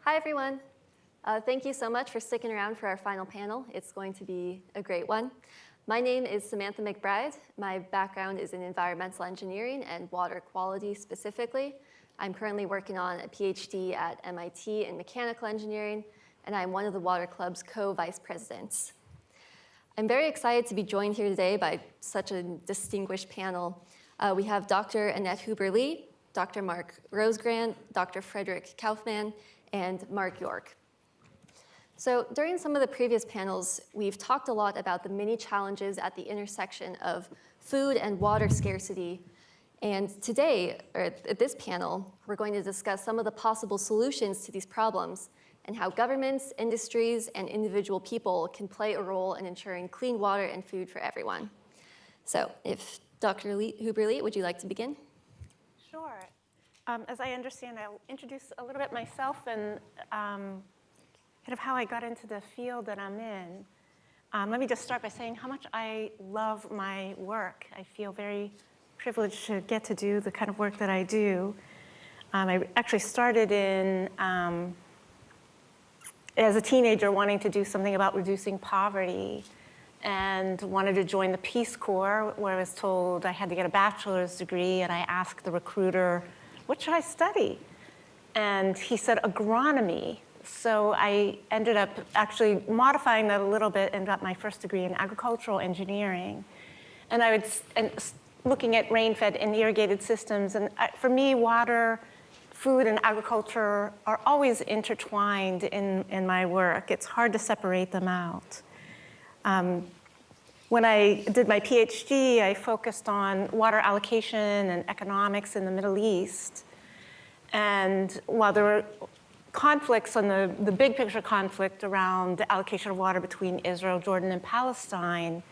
Hi, everyone. Thank you so much for sticking around for our final panel. It's going to be a great one. My name is Samantha McBride. My background is in environmental engineering and water quality specifically. I'm currently working on a PhD at MIT in mechanical engineering, and I'm one of the Water Club's co-vice presidents. I'm very excited to be joined here today by such a distinguished panel. We have Dr. Annette Huber-Lee, Dr. Mark Rosgrant, Dr. Frederick Kaufmann, and Mark York. So during some of the previous panels, we've talked a lot about the many challenges at the intersection of food and water scarcity. And today, or at this panel, we're going to discuss some of the possible solutions to these problems and how governments, industries, and individual people can play a role in ensuring clean water and food for everyone. So if Dr. Huber-Lee, would you like to begin? Sure. As I understand, I'll introduce a little bit myself and kind of how I got into the field that I'm in. Let me just start by saying how much I love my work. I feel very privileged to get to do the kind of work that I do. I actually started in, as a teenager, wanting to do something about reducing poverty and wanted to join the Peace Corps, where I was told I had to get a bachelor's degree, and I asked the recruiter, what should I study? And he said agronomy. So I ended up actually modifying that a little bit and got my first degree in agricultural engineering. And I was looking at rain-fed and irrigated systems. And for me, water, food, and agriculture are always intertwined in my work. It's hard to separate them out. When I did my PhD, I focused on water allocation and economics in the Middle East. And while there were conflicts on the big picture conflict around the allocation of water between Israel, Jordan, and Palestine,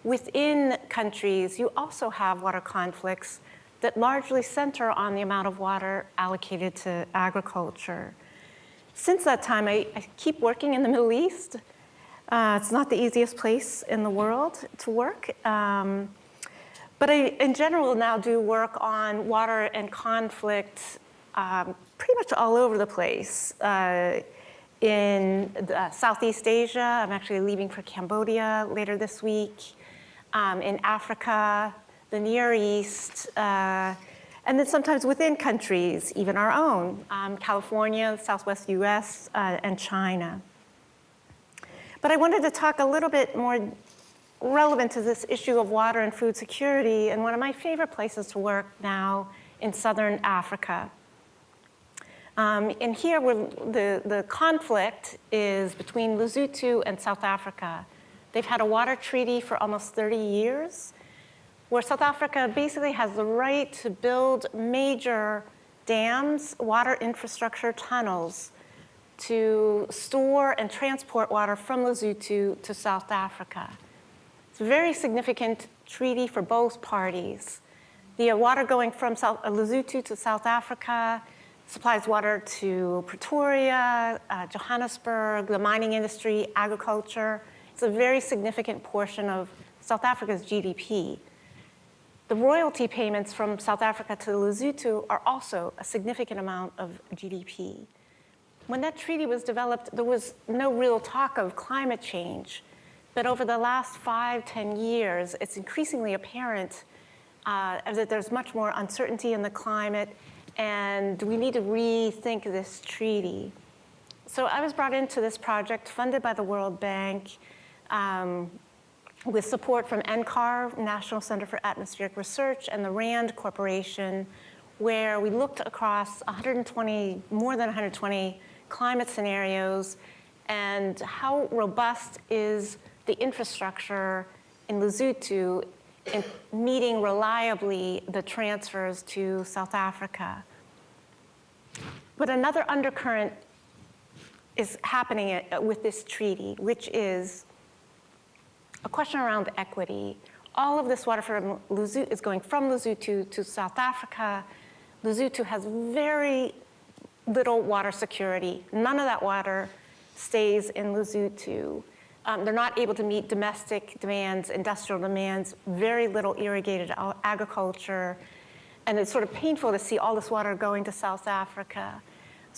within countries, you also have water conflicts that largely center on the amount of water allocated to agriculture. Since that time, I keep working in the Middle East. It's not the easiest place in the world to work. But I, in general, now do work on water and conflict pretty much all over the place. In Southeast Asia, I'm actually leaving for Cambodia later this week. In Africa, the Near East, and then sometimes within countries, even our own, California, Southwest US, and China. But I wanted to talk a little bit more relevant to this issue of water and food security in one of my favorite places to work now in Southern Africa. And here, the conflict is between Lesotho and South Africa. They've had a water treaty for almost 30 years, where South Africa basically has the right to build major dams, water infrastructure tunnels, to store and transport water from Lesotho to South Africa. It's a very significant treaty for both parties. The water going from Lesotho to South Africa supplies water to Pretoria, Johannesburg, the mining industry, agriculture. It's a very significant portion of South Africa's GDP. The royalty payments from South Africa to Lesotho are also a significant amount of GDP. When that treaty was developed, there was no real talk of climate change. But over the last 5-10 years, it's increasingly apparent that there's much more uncertainty in the climate, and we need to rethink this treaty. So I was brought into this project funded by the World Bank with support from NCAR, National Center for Atmospheric Research, and the RAND Corporation, where we looked across more than 120 climate scenarios and how robust is the infrastructure in Lesotho in meeting reliably the transfers to South Africa. But another undercurrent is happening with this treaty, which is a question around equity. All of this water from Lesotho is going from Lesotho to South Africa. Lesotho has very little water security. None of that water stays in Lesotho. They're not able to meet domestic demands, industrial demands, very little irrigated agriculture. And it's sort of painful to see all this water going to South Africa.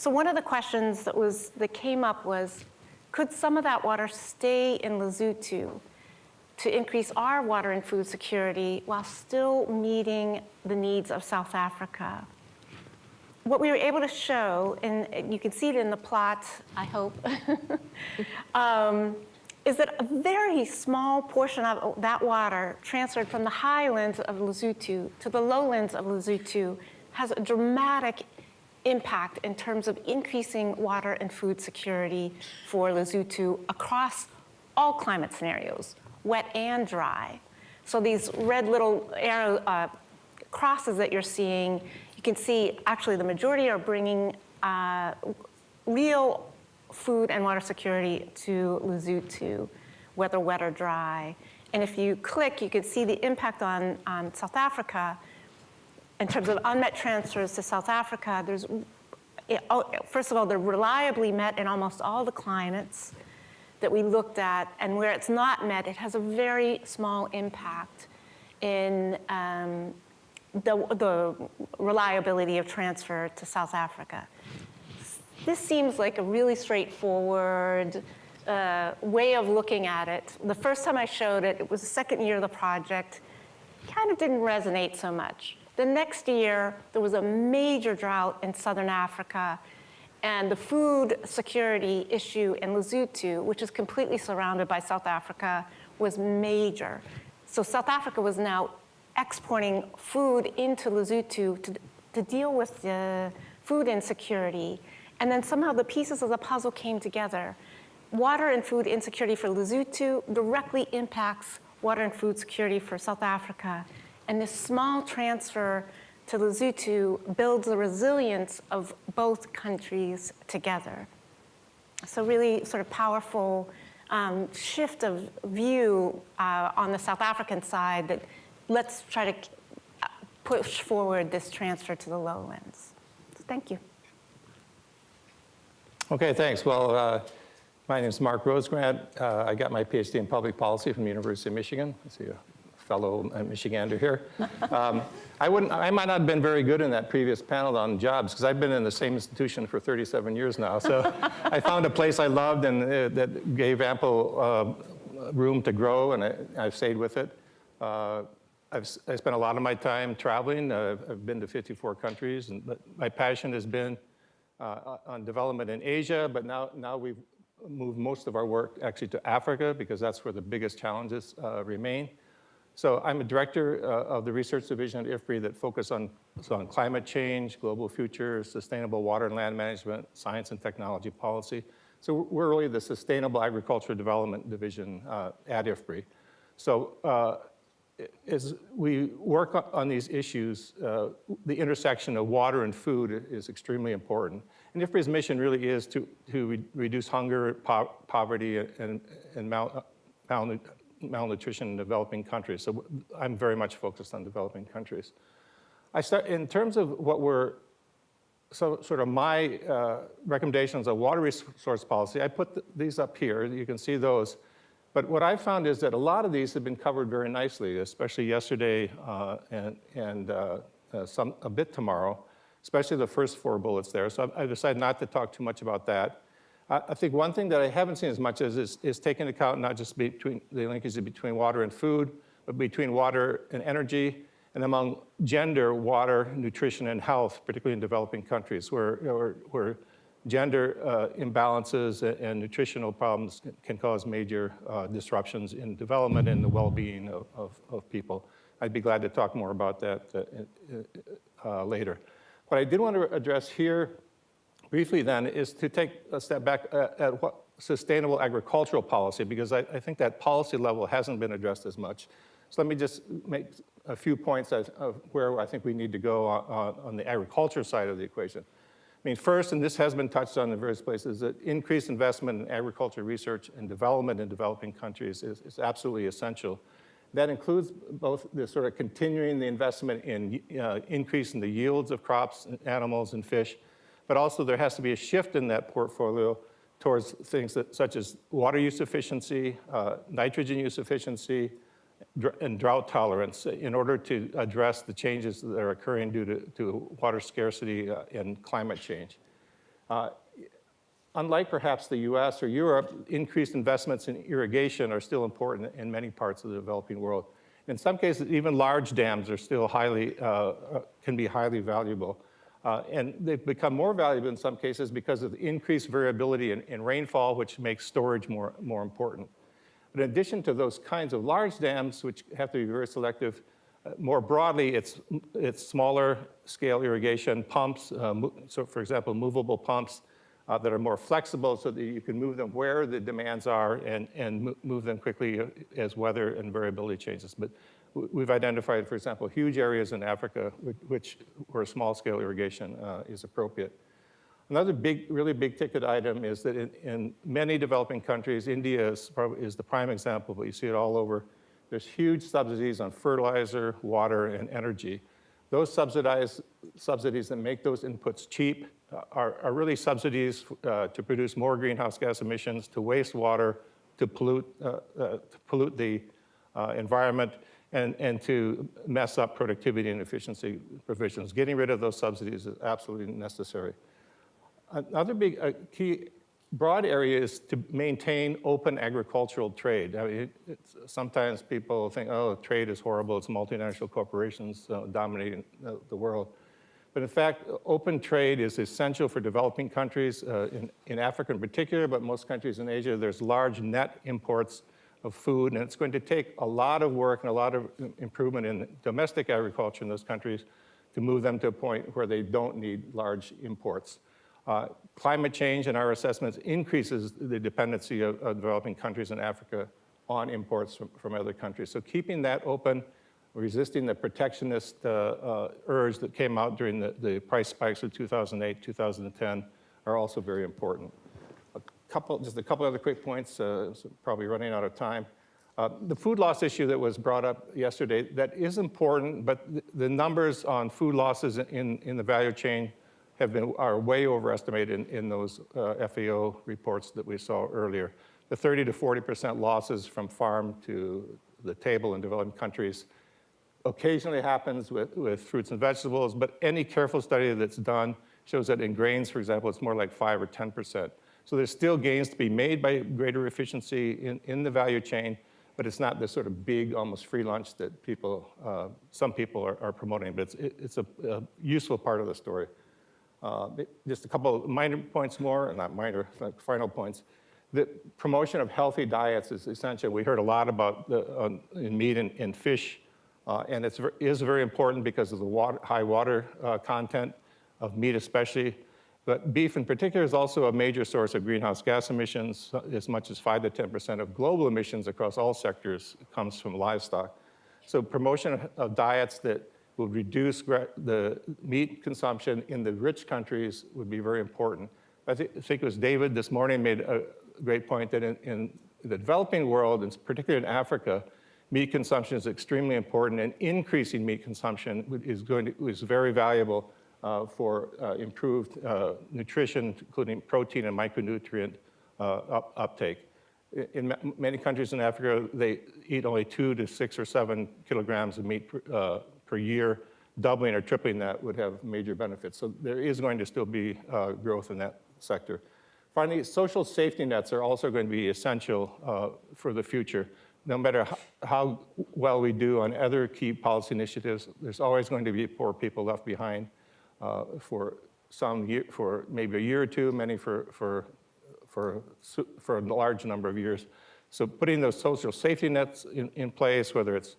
So one of the questions that came up was, could some of that water stay in Lesotho to increase our water and food security while still meeting the needs of South Africa? What we were able to show, and you can see it in the plot, I hope, is that a very small portion of that water transferred from the highlands of Lesotho to the lowlands of Lesotho has a dramatic impact in terms of increasing water and food security for Lesotho across all climate scenarios, wet and dry. So these red little arrow crosses that you're seeing, you can see actually the majority are bringing real food and water security to Lesotho, whether wet or dry. And if you click, you can see the impact on South Africa. In terms of unmet transfers to South Africa, first of all, they're reliably met in almost all the climates that we looked at, and where it's not met, it has a very small impact in the reliability of transfer to South Africa. This seems like a really straightforward way of looking at it. The first time I showed it, it was the second year of the project, kind of didn't resonate so much. The next year, there was a major drought in Southern Africa, and the food security issue in Lesotho, which is completely surrounded by South Africa, was major. So South Africa was now exporting food into Lesotho to deal with the food insecurity. And then somehow the pieces of the puzzle came together. Water and food insecurity for Lesotho directly impacts water and food security for South Africa. And this small transfer to Lesotho builds the resilience of both countries together. So really sort of powerful shift of view on the South African side that let's try to push forward this transfer to the lowlands. So thank you. Okay, thanks. Well, my name is Mark Rosegrant. I got my PhD in public policy from the University of Michigan. I see a fellow Michigander here. I might not have been very good in that previous panel on jobs, because I've been in the same institution for 37 years now. So I found a place I loved and that gave ample room to grow, and I've stayed with it. I spent a lot of my time traveling. I've been to 54 countries, and my passion has been on development in Asia, but now we've moved most of our work actually to Africa, because that's where the biggest challenges remain. So I'm a director of the research division at IFPRI that focuses on climate change, global future, sustainable water and land management, science and technology policy. So we're really the sustainable agriculture development division at IFPRI. So as we work on these issues, the intersection of water and food is extremely important. And IFPRI's mission really is to reduce hunger, poverty, and malnutrition in developing countries. So I'm very much focused on developing countries. In terms of what were sort of my recommendations of water resource policy, I put these up here. You can see those. But what I found is that a lot of these have been covered very nicely, especially yesterday and a bit tomorrow, especially the first 4 bullets there. So I decided not to talk too much about that. I think one thing that I haven't seen as much is taking into account not just between the linkage between water and food, but between water and energy, and among gender, water, nutrition, and health, particularly in developing countries, where gender imbalances and nutritional problems can cause major disruptions in development and the well-being of people. I'd be glad to talk more about that later. What I did want to address here briefly then is to take a step back at what sustainable agricultural policy, because I think that policy level hasn't been addressed as much. So let me just make a few points of where I think we need to go on the agriculture side of the equation. I mean, first, and this has been touched on in various places, that increased investment in agriculture research and development in developing countries is absolutely essential. That includes both the sort of continuing the investment in increasing the yields of crops, animals, and fish, but also there has to be a shift in that portfolio towards things such as water use efficiency, nitrogen use efficiency, and drought tolerance in order to address the changes that are occurring due to water scarcity and climate change. Unlike perhaps the US or Europe, increased investments in irrigation are still important in many parts of the developing world. In some cases, even large dams are still can be highly valuable. And they've become more valuable in some cases because of the increased variability in rainfall, which makes storage more important. But in addition to those kinds of large dams, which have to be very selective, more broadly, it's smaller scale irrigation pumps. So for example, movable pumps that are more flexible so that you can move them where the demands are and move them quickly as weather and variability changes. But we've identified, for example, huge areas in Africa where small scale irrigation is appropriate. Another really big ticket item is that in many developing countries, India is the prime example, but you see it all over. There's huge subsidies on fertilizer, water, and energy. Those subsidies that make those inputs cheap are really subsidies to produce more greenhouse gas emissions, to waste water, to pollute the environment, and to mess up productivity and efficiency provisions. Getting rid of those subsidies is absolutely necessary. Another big key broad area is to maintain open agricultural trade. I mean, sometimes people think, oh, trade is horrible, it's multinational corporations dominating the world. But in fact, open trade is essential for developing countries, in Africa in particular, but most countries in Asia, there's large net imports of food, and it's going to take a lot of work and a lot of improvement in domestic agriculture in those countries to move them to a point where they don't need large imports. Climate change, in our assessments, increases the dependency of developing countries in Africa on imports from other countries. So keeping that open, resisting the protectionist urge that came out during the price spikes of 2008, 2010 are also very important. Just a couple other quick points, so probably running out of time. The food loss issue that was brought up yesterday, that is important, but the numbers on food losses in the value chain are way overestimated in those FAO reports that we saw earlier. The 30 to 40% losses from farm to the table in developing countries occasionally happens with fruits and vegetables, but any careful study that's done shows that in grains, for example, it's more like 5 or 10%. So there's still gains to be made by greater efficiency in the value chain, but it's not this sort of big, almost free lunch that some people are promoting, but it's a useful part of the story. Just a couple minor points more, not minor, like final points. The promotion of healthy diets is essential. We heard a lot about in meat and fish, and it is very important because of the high water content of meat especially. But beef in particular is also a major source of greenhouse gas emissions. As much as 5 to 10% of global emissions across all sectors comes from livestock. So promotion of diets that will reduce the meat consumption in the rich countries would be very important. I think it was David this morning made a great point that in the developing world, and particularly in Africa, meat consumption is extremely important, and increasing meat consumption is very valuable for improved nutrition, including protein and micronutrient uptake. In many countries in Africa, they eat only 2 to 6 or 7 kilograms of meat per year. Doubling or tripling that would have major benefits. So there is going to still be growth in that sector. Finally, social safety nets are also going to be essential for the future. No matter how well we do on other key policy initiatives, there's always going to be poor people left behind for maybe a year or two, many for a large number of years. So putting those social safety nets in place, whether it's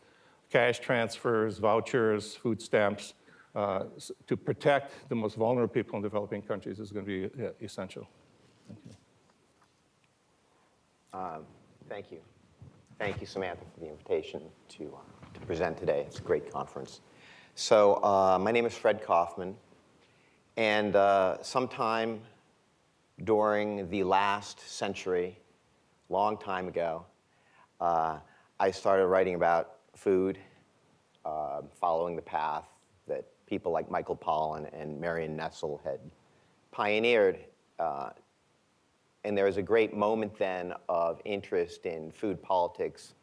cash transfers, vouchers, food stamps, to protect the most vulnerable people in developing countries is going to be essential. Thank you. Thank you. Thank you, Samantha, for the invitation to present today. It's a great conference. So my name is Fred Kaufmann, and sometime during the last century, long time ago, I started writing about food, following the path that people like Michael Pollan and Marion Nestle had pioneered. And there was a great moment then of interest in food politics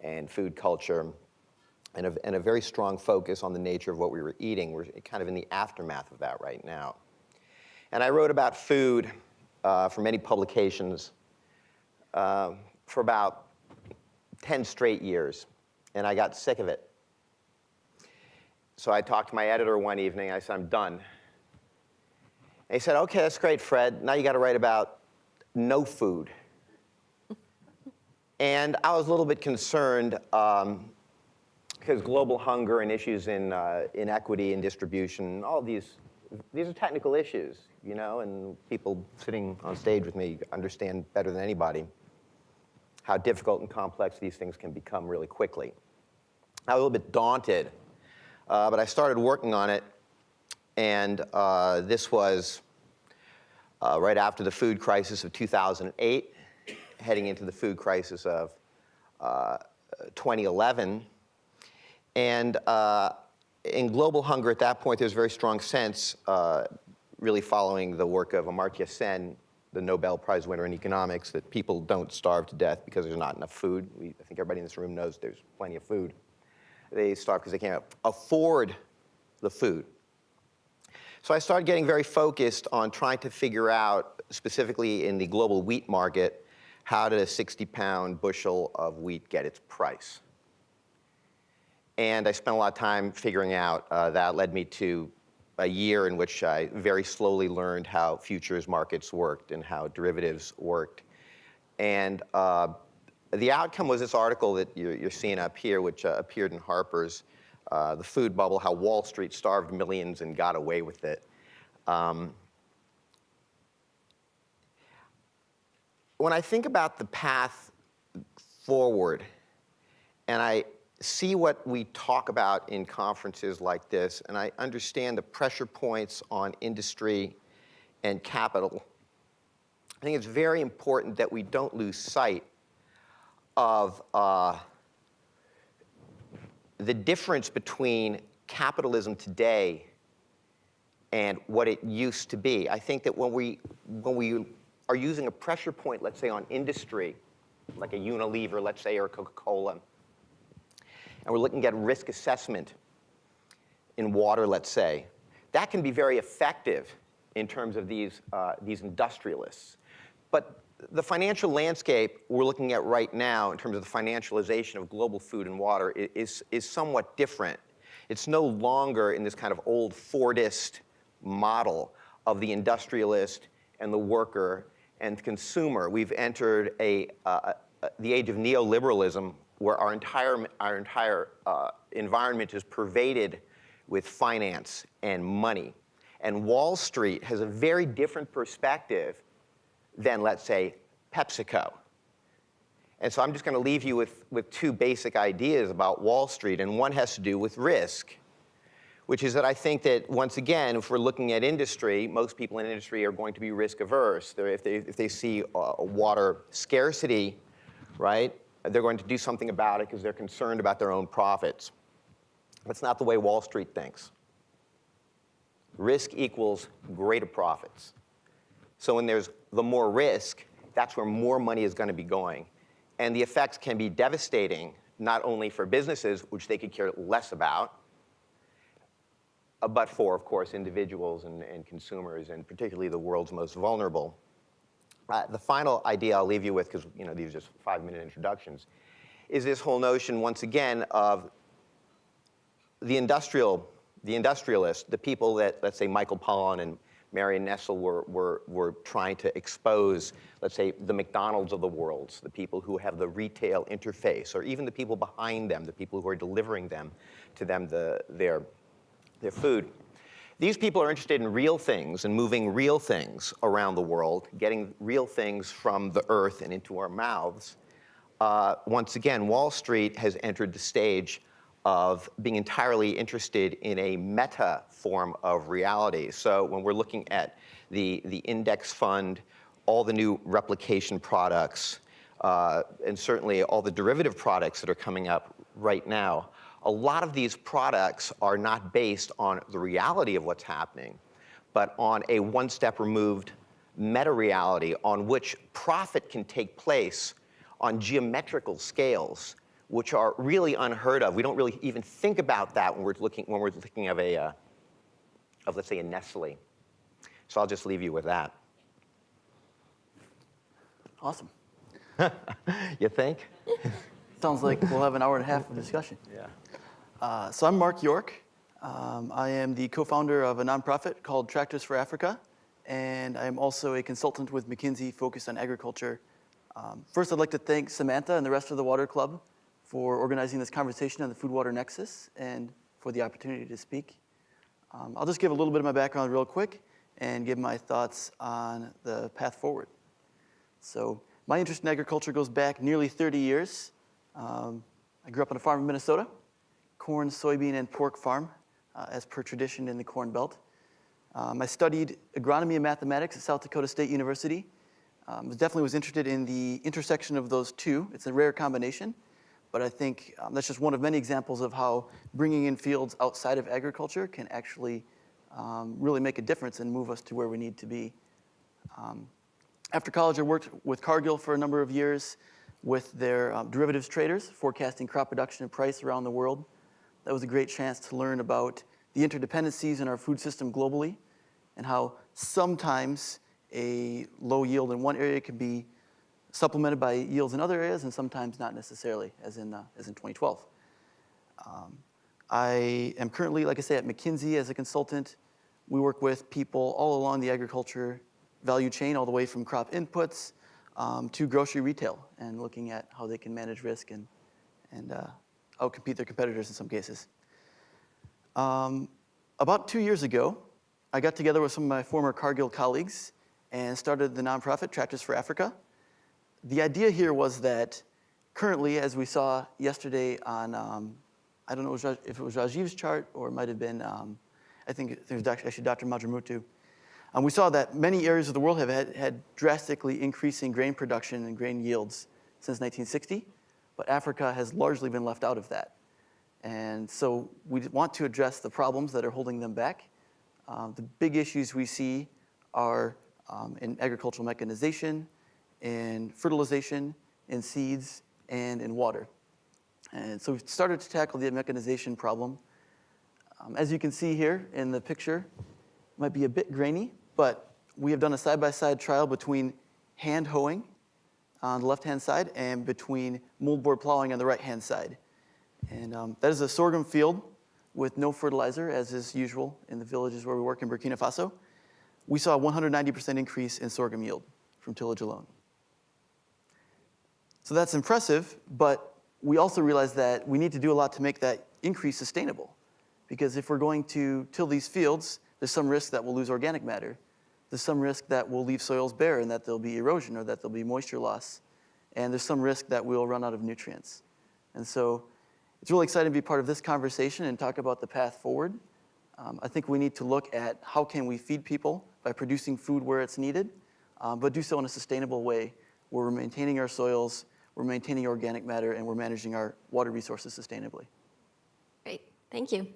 and food culture, and a very strong focus on the nature of what we were eating. We're kind of in the aftermath of that right now. And I wrote about food for many publications for about 10 straight years, and I got sick of it. So I talked to my editor one evening. I said, I'm done. And he said, OK, that's great, Fred. Now you got to write about no food. And I was a little bit concerned because global hunger and issues in inequity and distribution, all these are technical issues, you know, and people sitting on stage with me understand better than anybody how difficult and complex these things can become really quickly. I was a little bit daunted, but I started working on it, and this was right after the food crisis of 2008, heading into the food crisis of 2011. And in global hunger at that point, there's a very strong sense, really following the work of Amartya Sen, the Nobel Prize winner in economics, that people don't starve to death because there's not enough food. I think everybody in this room knows there's plenty of food. They starve because they can't afford the food. So I started getting very focused on trying to figure out, specifically in the global wheat market, how did a 60-pound bushel of wheat get its price? And I spent a lot of time figuring out. That led me to a year in which I very slowly learned how futures markets worked and how derivatives worked. And the outcome was this article that you're seeing up here, which appeared in Harper's, The Food Bubble, How Wall Street Starved Millions and Got Away with It. When I think about the path forward, and I see what we talk about in conferences like this, and I understand the pressure points on industry and capital, I think it's very important that we don't lose sight of the difference between capitalism today and what it used to be. I think that when we are using a pressure point, let's say on industry, like a Unilever, let's say, or Coca-Cola, and we're looking at risk assessment in water, let's say, that can be very effective in terms of these industrialists. But the financial landscape we're looking at right now in terms of the financialization of global food and water is somewhat different. It's no longer in this kind of old Fordist model of the industrialist and the worker and the consumer. We've entered the age of neoliberalism, where our entire environment is pervaded with finance and money. And Wall Street has a very different perspective than, let's say, PepsiCo. And so I'm just going to leave you with two basic ideas about Wall Street, and one has to do with risk, which is that I think that, once again, if we're looking at industry, most people in industry are going to be risk averse. If they see water scarcity, right, they're going to do something about it because they're concerned about their own profits. That's not the way Wall Street thinks. Risk equals greater profits. So when there's the more risk, that's where more money is going to be going. And the effects can be devastating, not only for businesses, which they could care less about, but for, of course, individuals and consumers, and particularly the world's most vulnerable. The final idea I'll leave you with, because these are just 5-minute introductions, is this whole notion, once again, of the industrialists, the people that, let's say, Michael Pollan and Marion Nestle were trying to expose, let's say, the McDonald's of the world, the people who have the retail interface, or even the people behind them, the people who are delivering to them their food. These people are interested in real things and moving real things around the world, getting real things from the earth and into our mouths. Once again, Wall Street has entered the stage of being entirely interested in a meta form of reality. So when we're looking at the index fund, all the new replication products, and certainly all the derivative products that are coming up right now, a lot of these products are not based on the reality of what's happening, but on a one-step removed meta-reality on which profit can take place on geometrical scales, which are really unheard of. We don't really even think about that when we're looking of let's say, a Nestle. So I'll just leave you with that. Awesome. You think? Sounds like we'll have an hour and a half of discussion. Yeah. So I'm Mark York. I am the co-founder of a nonprofit called Tractors for Africa, and I am also a consultant with McKinsey focused on agriculture. First, I'd like to thank Samantha and the rest of the Water Club for organizing this conversation on the food-water nexus and for the opportunity to speak. I'll just give a little bit of my background real quick and give my thoughts on the path forward. So my interest in agriculture goes back nearly 30 years. I grew up on a farm in Minnesota, corn, soybean, and pork farm, as per tradition in the Corn Belt. I studied agronomy and mathematics at South Dakota State University. Definitely was interested in the intersection of those two. It's a rare combination, but I think that's just one of many examples of how bringing in fields outside of agriculture can actually really make a difference and move us to where we need to be. After college, I worked with Cargill for a number of years with their derivatives traders, forecasting crop production and price around the world. That was a great chance to learn about the interdependencies in our food system globally and how sometimes a low yield in one area can be supplemented by yields in other areas and sometimes not necessarily, as in 2012. I am currently, like I say, at McKinsey as a consultant. We work with people all along the agriculture value chain, all the way from crop inputs to grocery retail, and looking at how they can manage risk and outcompete their competitors in some cases. About 2 years ago, I got together with some of my former Cargill colleagues and started the nonprofit Tractors for Africa. The idea here was that currently, as we saw yesterday on, I don't know if it was Rajiv's chart or it might have been, I think it was actually Dr. Majramutu. We saw that many areas of the world have had drastically increasing grain production and grain yields since 1960, but Africa has largely been left out of that. And so we want to address the problems that are holding them back. The big issues we see are in agricultural mechanization, in fertilization, in seeds, and in water. And so we've started to tackle the mechanization problem. As you can see here in the picture, it might be a bit grainy, but we have done a side-by-side trial between hand hoeing on the left-hand side and between moldboard plowing on the right-hand side. And that is a sorghum field with no fertilizer, as is usual in the villages where we work in Burkina Faso. We saw a 190% increase in sorghum yield from tillage alone. So that's impressive, but we also realize that we need to do a lot to make that increase sustainable. Because if we're going to till these fields, there's some risk that we'll lose organic matter. There's some risk that we'll leave soils bare and that there'll be erosion or that there'll be moisture loss. And there's some risk that we'll run out of nutrients. And so it's really exciting to be part of this conversation and talk about the path forward. I think we need to look at how can we feed people by producing food where it's needed, but do so in a sustainable way where we're maintaining our soils, we're maintaining organic matter, and we're managing our water resources sustainably. Great, thank you.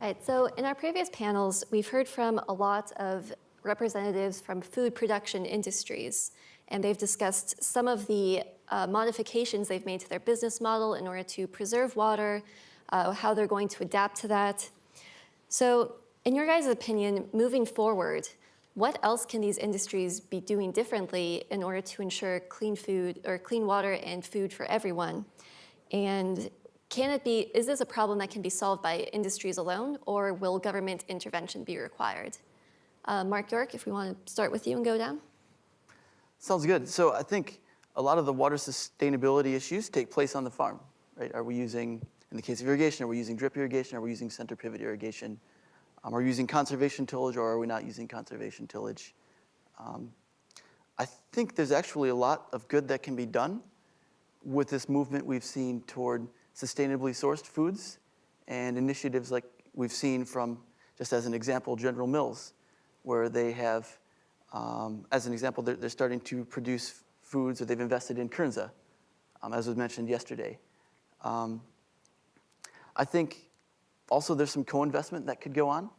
All right, so in our previous panels, we've heard from a lot of representatives from food production industries, and they've discussed some of the modifications they've made to their business model in order to preserve water, how they're going to adapt to that. So in your guys' opinion, moving forward, what else can these industries be doing differently in order to ensure clean food or clean water and food for everyone? And is this a problem that can be solved by industries alone, or will government intervention be required? Mark York, if we want to start with you and go down. Sounds good. So I think a lot of the water sustainability issues take place on the farm, right? Are we using, in the case of irrigation, are we using drip irrigation? Are we using center pivot irrigation? Are we using conservation tillage, or are we not using conservation tillage? I think there's actually a lot of good that can be done with this movement we've seen toward sustainably sourced foods and initiatives like we've seen from, just as an example, General Mills, where they have, as an example, they're starting to produce foods, or they've invested in Kernza, as was mentioned yesterday. I think also there's some co-investment that could go on.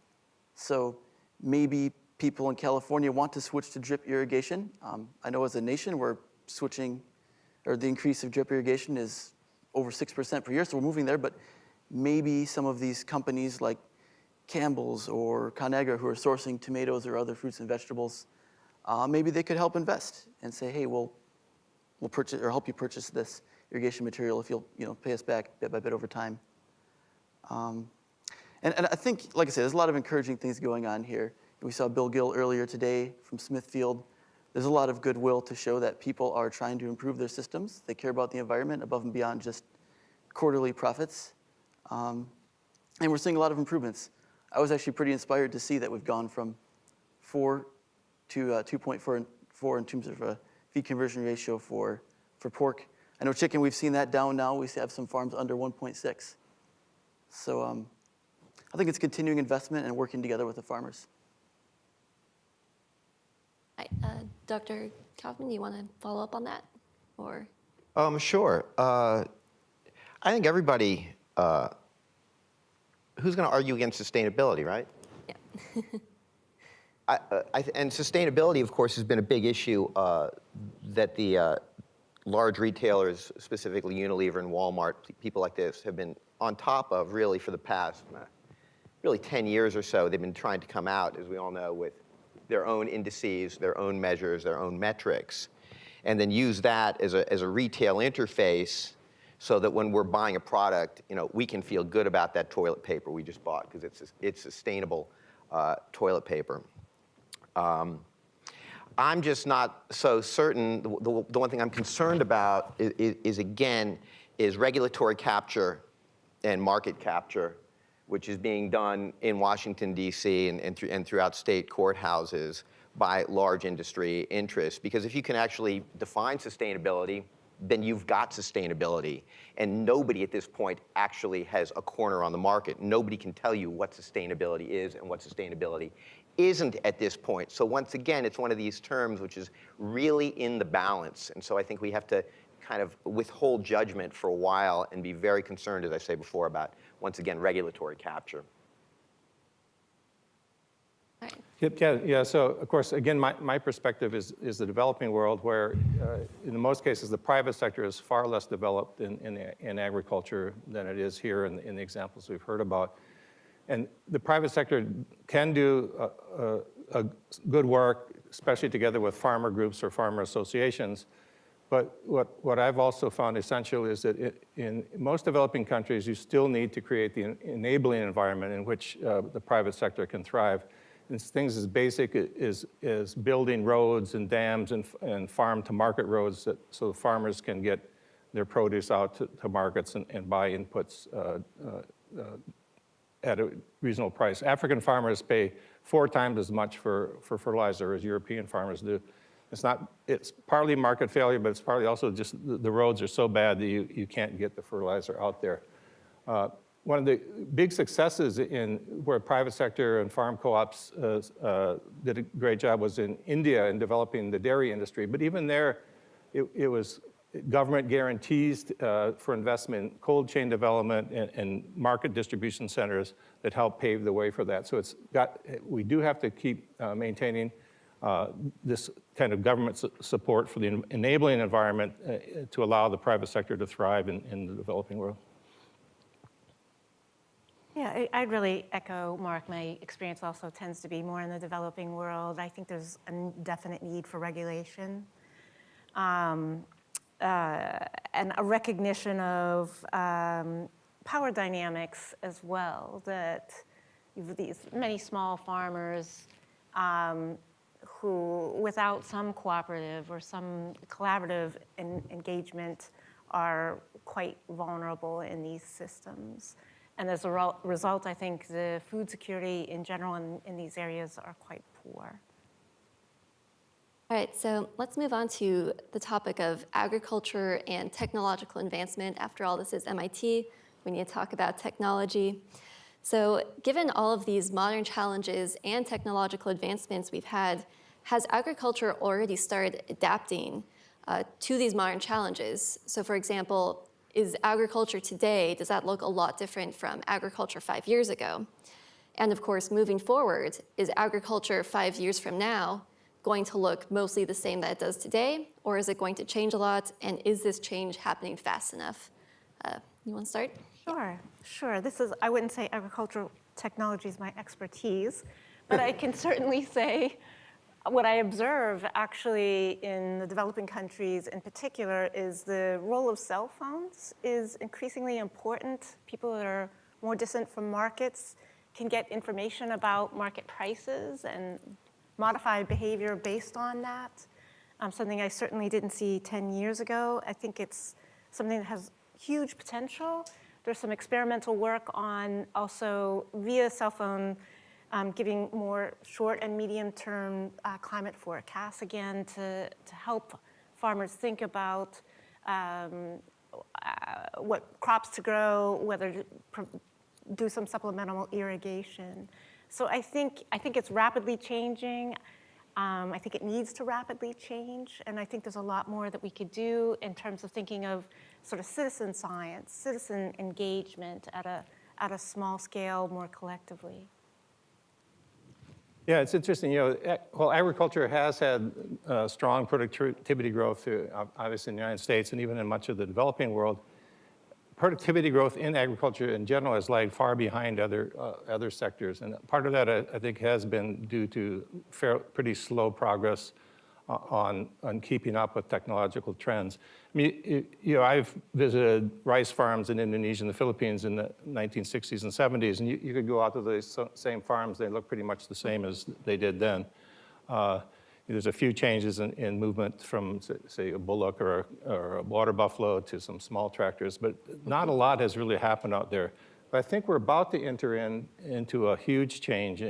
So maybe people in California want to switch to drip irrigation. I know as a nation we're switching, or the increase of drip irrigation is over 6% per year, so we're moving there, but maybe some of these companies like Campbell's or Conagra who are sourcing tomatoes or other fruits and vegetables, maybe they could help invest and say, hey, we'll purchase or help you purchase this irrigation material if you'll pay us back bit by bit over time. And I think, like I said, there's a lot of encouraging things going on here. We saw Bill Gill earlier today from Smithfield. There's a lot of goodwill to show that people are trying to improve their systems. They care about the environment above and beyond just quarterly profits. And we're seeing a lot of improvements. I was actually pretty inspired to see that we've gone from 4 to 2.4 in terms of a feed conversion ratio for pork. I know chicken, we've seen that down now. We have some farms under 1.6. So I think it's continuing investment and working together with the farmers. Right, Dr. Kaufmann, you want to follow up on that? Or? Sure. I think everybody, who's going to argue against sustainability, right? Yeah. And sustainability, of course, has been a big issue that the large retailers, specifically Unilever and Walmart, people like this, have been on top of really for the past, really 10 years or so. They've been trying to come out, as we all know, with their own indices, their own measures, their own metrics, and then use that as a retail interface so that when we're buying a product, we can feel good about that toilet paper we just bought because it's sustainable toilet paper. I'm just not so certain. The one thing I'm concerned about is regulatory capture and market capture, which is being done in Washington, D.C. and throughout state courthouses by large industry interests. Because if you can actually define sustainability, then you've got sustainability. And nobody at this point actually has a corner on the market. Nobody can tell you what sustainability is and what sustainability isn't at this point. So once again, it's one of these terms which is really in the balance. And so I think we have to kind of withhold judgment for a while and be very concerned, as I say before, about, once again, regulatory capture. All right. Yeah, so of course, again, my perspective is the developing world where, in most cases, the private sector is far less developed in agriculture than it is here in the examples we've heard about. And the private sector can do a good work, especially together with farmer groups or farmer associations. But what I've also found essential is that in most developing countries, you still need to create the enabling environment in which the private sector can thrive. And things as basic as building roads and dams and farm-to-market roads so farmers can get their produce out to markets and buy inputs at a reasonable price. African farmers pay 4 times as much for fertilizer as European farmers do. It's partly market failure, but it's partly also just the roads are so bad that you can't get the fertilizer out there. One of the big successes where private sector and farm co-ops did a great job was in India in developing the dairy industry. But even there, it was government guarantees for investment, cold chain development, and market distribution centers that help pave the way for that. So we do have to keep maintaining this kind of government support for the enabling environment to allow the private sector to thrive in the developing world. Yeah, I'd really echo Mark. My experience also tends to be more in the developing world. I think there's a definite need for regulation and a recognition of power dynamics as well, that these many small farmers who, without some cooperative or some collaborative engagement, are quite vulnerable in these systems. And as a result, I think the food security in general in these areas are quite poor. All right, so let's move on to the topic of agriculture and technological advancement. After all, this is MIT. We need to talk about technology. So given all of these modern challenges and technological advancements we've had, has agriculture already started adapting to these modern challenges? So for example, is agriculture today, does that look a lot different from agriculture 5 years ago? And of course, moving forward, is agriculture 5 years from now going to look mostly the same that it does today, or is it going to change a lot? And is this change happening fast enough? You want to start? Sure. This is, I wouldn't say agriculture technology is my expertise, but I can certainly say what I observe actually in the developing countries in particular is the role of cell phones is increasingly important. People that are more distant from markets can get information about market prices and modified behavior based on that. Something I certainly didn't see 10 years ago. I think it's something that has huge potential. There's some experimental work on also via cell phone giving more short and medium term climate forecasts, again, to help farmers think about what crops to grow, whether to do some supplemental irrigation. So I think it's rapidly changing. I think it needs to rapidly change, and I think there's a lot more that we could do in terms of thinking of sort of citizen science, citizen engagement at a small scale, more collectively. Yeah, it's interesting. Well, agriculture has had strong productivity growth, obviously in the United States and even in much of the developing world. Productivity growth in agriculture in general has lagged far behind other sectors, and part of that I think has been due to pretty slow progress on keeping up with technological trends. I mean, I've visited rice farms in Indonesia and the Philippines in the 1960s and 70s, and you could go out to those same farms, they look pretty much the same as they did then. There's a few changes in movement from, say, a bullock or a water buffalo to some small tractors, but not a lot has really happened out there. But I think we're about to enter into a huge change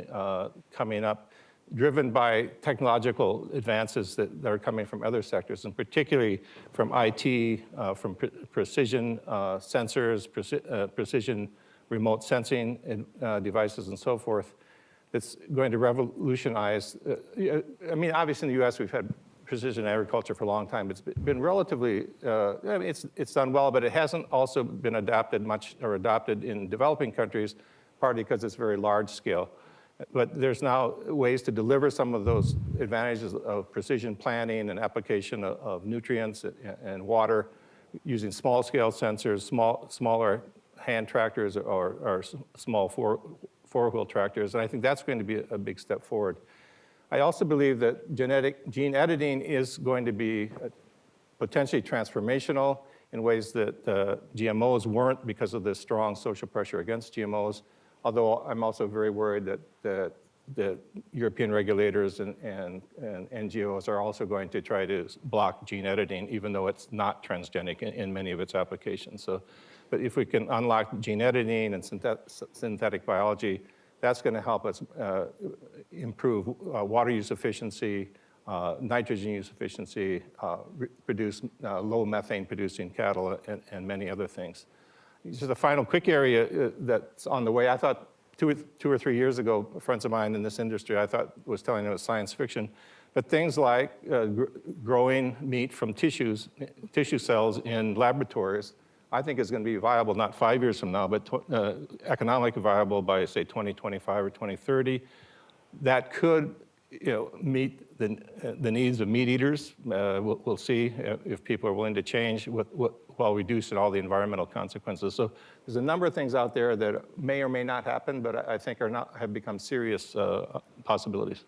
coming up, driven by technological advances that are coming from other sectors, and particularly from IT, from precision sensors, precision remote sensing devices, and so forth. That's going to revolutionize. I mean, obviously in the US, we've had precision agriculture for a long time. It's been relatively, I mean, it's done well, but it hasn't also been adopted in developing countries, partly because it's very large scale. But there's now ways to deliver some of those advantages of precision planning and application of nutrients and water using small scale sensors, smaller hand tractors or small four-wheel tractors, and I think that's going to be a big step forward. I also believe that gene editing is going to be potentially transformational in ways that GMOs weren't because of the strong social pressure against GMOs, although I'm also very worried that the European regulators and NGOs are also going to try to block gene editing, even though it's not transgenic in many of its applications. So, but if we can unlock gene editing and synthetic biology, that's going to help us improve water use efficiency, nitrogen use efficiency, produce low methane producing cattle, and many other things. Just a final quick area that's on the way. I thought two or three years ago, friends of mine in this industry, I thought was telling it was science fiction. But things like growing meat from tissue cells in laboratories, I think is going to be viable not 5 years from now, but economically viable by, say, 2025 or 2030. That could, meet the needs of meat eaters. We'll see if people are willing to change while reducing all the environmental consequences. So there's a number of things out there that may or may not happen, but I think have become serious possibilities.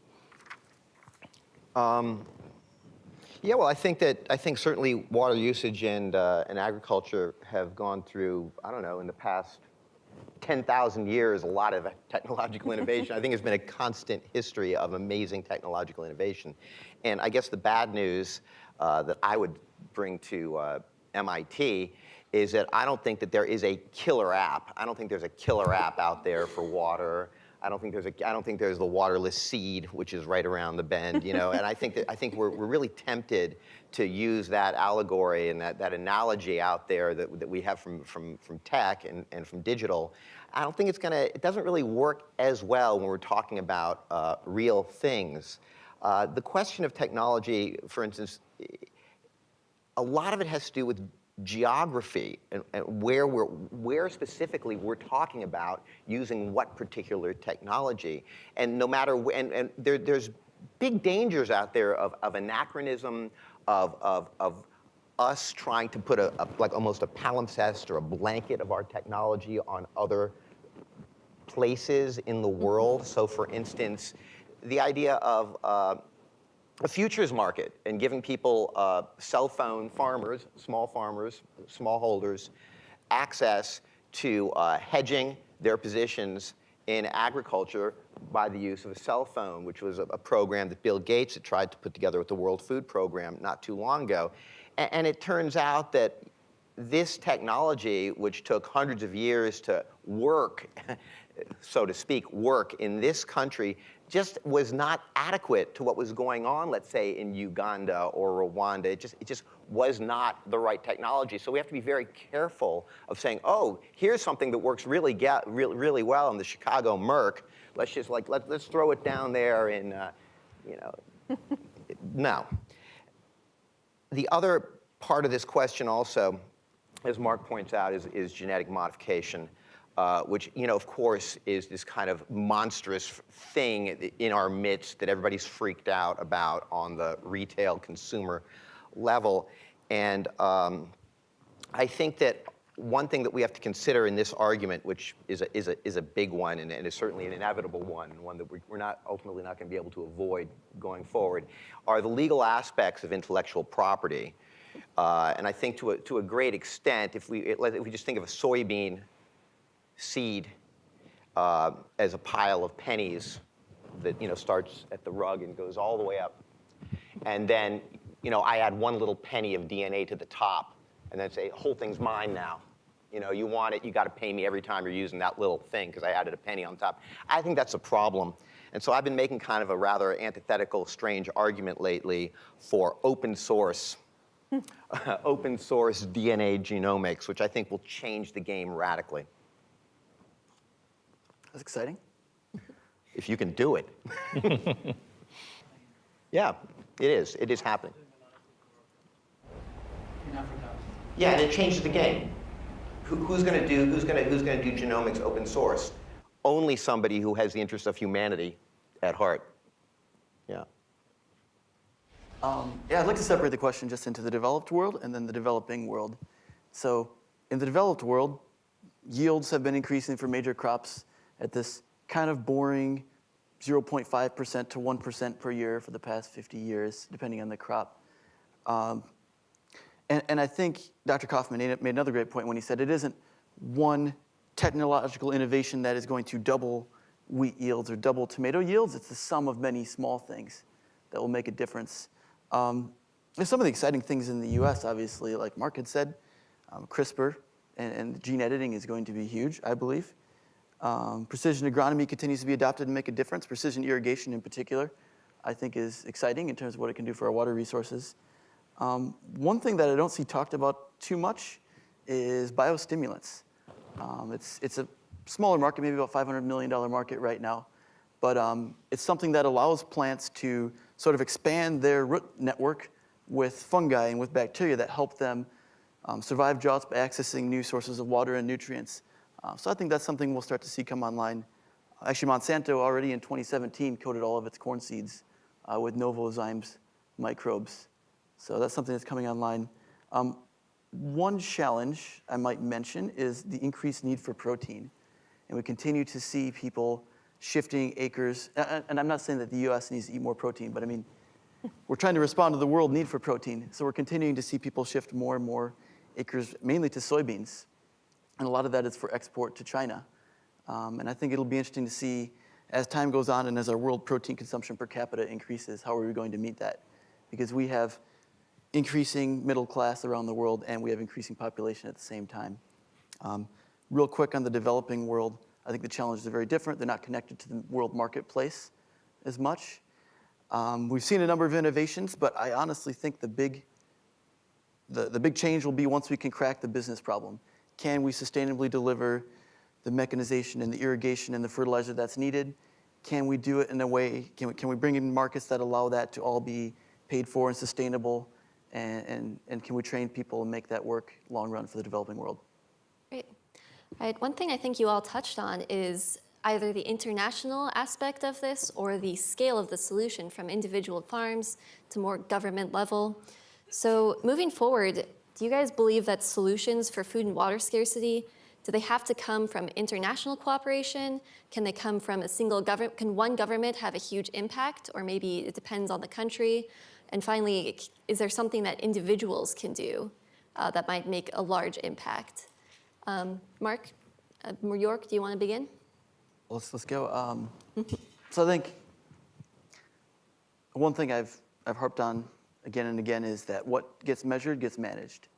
Yeah, well, I think certainly water usage and agriculture have gone through, I don't know, in the past 10,000 years, a lot of technological innovation. I think it's been a constant history of amazing technological innovation. And I guess the bad news that I would bring to MIT is that I don't think that there is a killer app. I don't think there's a killer app out there for water. I don't think there's the waterless seed, which is right around the bend, And I think we're really tempted to use that allegory and that analogy out there that we have from tech and from digital. I don't think it doesn't really work as well when we're talking about real things. The question of technology, for instance, a lot of it has to do with geography and where specifically we're talking about using what particular technology. And no matter and there's big dangers out there of anachronism, of us trying to put like almost a palimpsest or a blanket of our technology on other places in the world. So for instance, the idea of a futures market and giving people cell phone farmers, smallholders, access to hedging their positions in agriculture by the use of a cell phone, which was a program that Bill Gates had tried to put together with the World Food Program not too long ago. And it turns out that this technology, which took hundreds of years to work, so to speak, work in this country, just was not adequate to what was going on, let's say, in Uganda or Rwanda. It just was not the right technology. So we have to be very careful of saying, oh, here's something that works really well in the Chicago Merc. Let's just let's throw it down there in, no. The other part of this question also, as Mark points out, is genetic modification. Which, of course, is this kind of monstrous thing in our midst that everybody's freaked out about on the retail consumer level. And I think that one thing that we have to consider in this argument, which is a big one and is certainly an inevitable one that we're ultimately not going to be able to avoid going forward, are the legal aspects of intellectual property. And I think to a great extent, if we just think of a soybean seed as a pile of pennies that starts at the rug and goes all the way up, and then I add one little penny of DNA to the top, and then say, whole thing's mine now. You want it, you got to pay me every time you're using that little thing because I added a penny on top. I think that's a problem, and so I've been making kind of a rather antithetical, strange argument lately for open source. Open source DNA genomics, which I think will change the game radically. That's exciting. If you can do it. Yeah, it is. It is happening. In Africa. Yeah, and it changes the game. Who's going to do genomics open source? Only somebody who has the interests of humanity at heart. Yeah. Yeah, I'd like to separate the question just into the developed world and then the developing world. So in the developed world, yields have been increasing for major crops at this kind of boring 0.5% to 1% per year for the past 50 years, depending on the crop. And I think Dr. Kaufmann made another great point when he said it isn't one technological innovation that is going to double wheat yields or double tomato yields. It's the sum of many small things that will make a difference. There's some of the exciting things in the US, obviously, like Mark had said, CRISPR and gene editing is going to be huge, I believe. Precision agronomy continues to be adopted and make a difference. Precision irrigation in particular, I think is exciting in terms of what it can do for our water resources. One thing that I don't see talked about too much is biostimulants. It's a smaller market, maybe about $500 million market right now, but it's something that allows plants to sort of expand their root network with fungi and with bacteria that help them survive droughts by accessing new sources of water and nutrients. So I think that's something we'll start to see come online. Actually, Monsanto already in 2017 coated all of its corn seeds with Novozymes microbes. So that's something that's coming online. One challenge I might mention is the increased need for protein. And we continue to see people shifting acres. And I'm not saying that the US needs to eat more protein, but I mean, we're trying to respond to the world need for protein. So we're continuing to see people shift more and more acres, mainly to soybeans. And a lot of that is for export to China. And I think it'll be interesting to see as time goes on and as our world protein consumption per capita increases, how are we going to meet that? Because we have increasing middle class around the world and we have increasing population at the same time. Real quick on the developing world, I think the challenges are very different. They're not connected to the world marketplace as much. We've seen a number of innovations, but I honestly think the big change will be once we can crack the business problem. Can we sustainably deliver the mechanization and the irrigation and the fertilizer that's needed? Can we do it in a way, can we bring in markets that allow that to all be paid for and sustainable? And can we train people and make that work long run for the developing world? Great. All right, one thing I think you all touched on is either the international aspect of this or the scale of the solution from individual farms to more government level. So moving forward, do you guys believe that solutions for food and water scarcity Do they have to come from international cooperation? Can they come from a single government? Can one government have a huge impact? Or maybe it depends on the country. And finally, is there something that individuals can do that might make a large impact? Mark, York, do you want to begin? Let's go. So I think one thing I've harped on again and again is that what gets measured gets managed.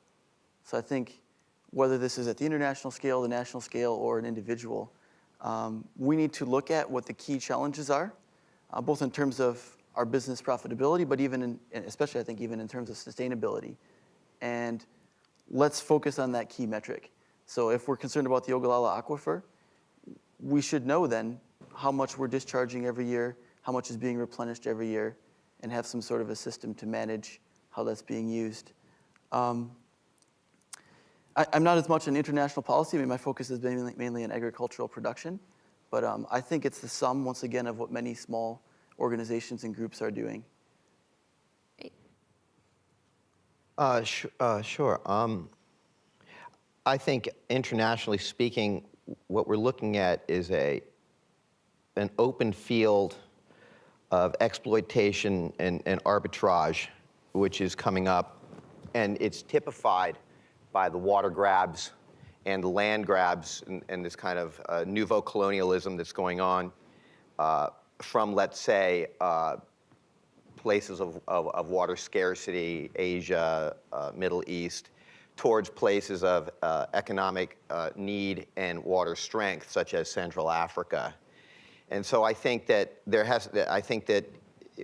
So I think whether this is at the international scale, the national scale, or an individual, we need to look at what the key challenges are, both in terms of our business profitability, but even especially I think even in terms of sustainability. And let's focus on that key metric. So if we're concerned about the Ogallala Aquifer, we should know then how much we're discharging every year, how much is being replenished every year, and have some sort of a system to manage how that's being used. I'm not as much in international policy. I mean, my focus is mainly in agricultural production. But I think it's the sum, once again, of what many small organizations and groups are doing. Sure. I think internationally speaking, what we're looking at is an open field of exploitation and arbitrage, which is coming up. And it's typified by the water grabs and the land grabs and this kind of nouveau colonialism that's going on from, let's say, places of water scarcity, Asia, Middle East, towards places of economic need and water strength, such as Central Africa. And so I think that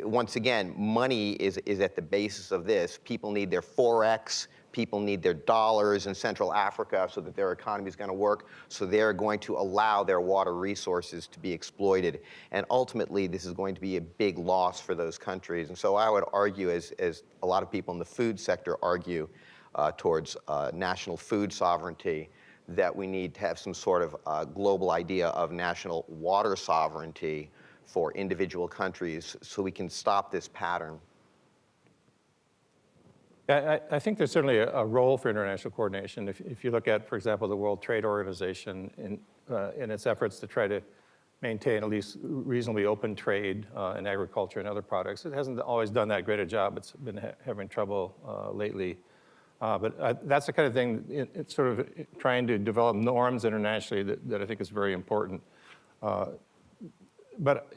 once again, money is at the basis of this. People need their Forex. People need their dollars in Central Africa so that their economy is going to work. So they're going to allow their water resources to be exploited. And ultimately, this is going to be a big loss for those countries. And so I would argue, as a lot of people in the food sector argue, towards national food sovereignty, that we need to have some sort of global idea of national water sovereignty for individual countries so we can stop this pattern. Yeah, I think there's certainly a role for international coordination. If you look at, for example, the World Trade Organization in its efforts to try to maintain at least reasonably open trade in agriculture and other products, it hasn't always done that great a job. It's been having trouble lately. But that's the kind of thing, it's sort of trying to develop norms internationally that I think is very important. But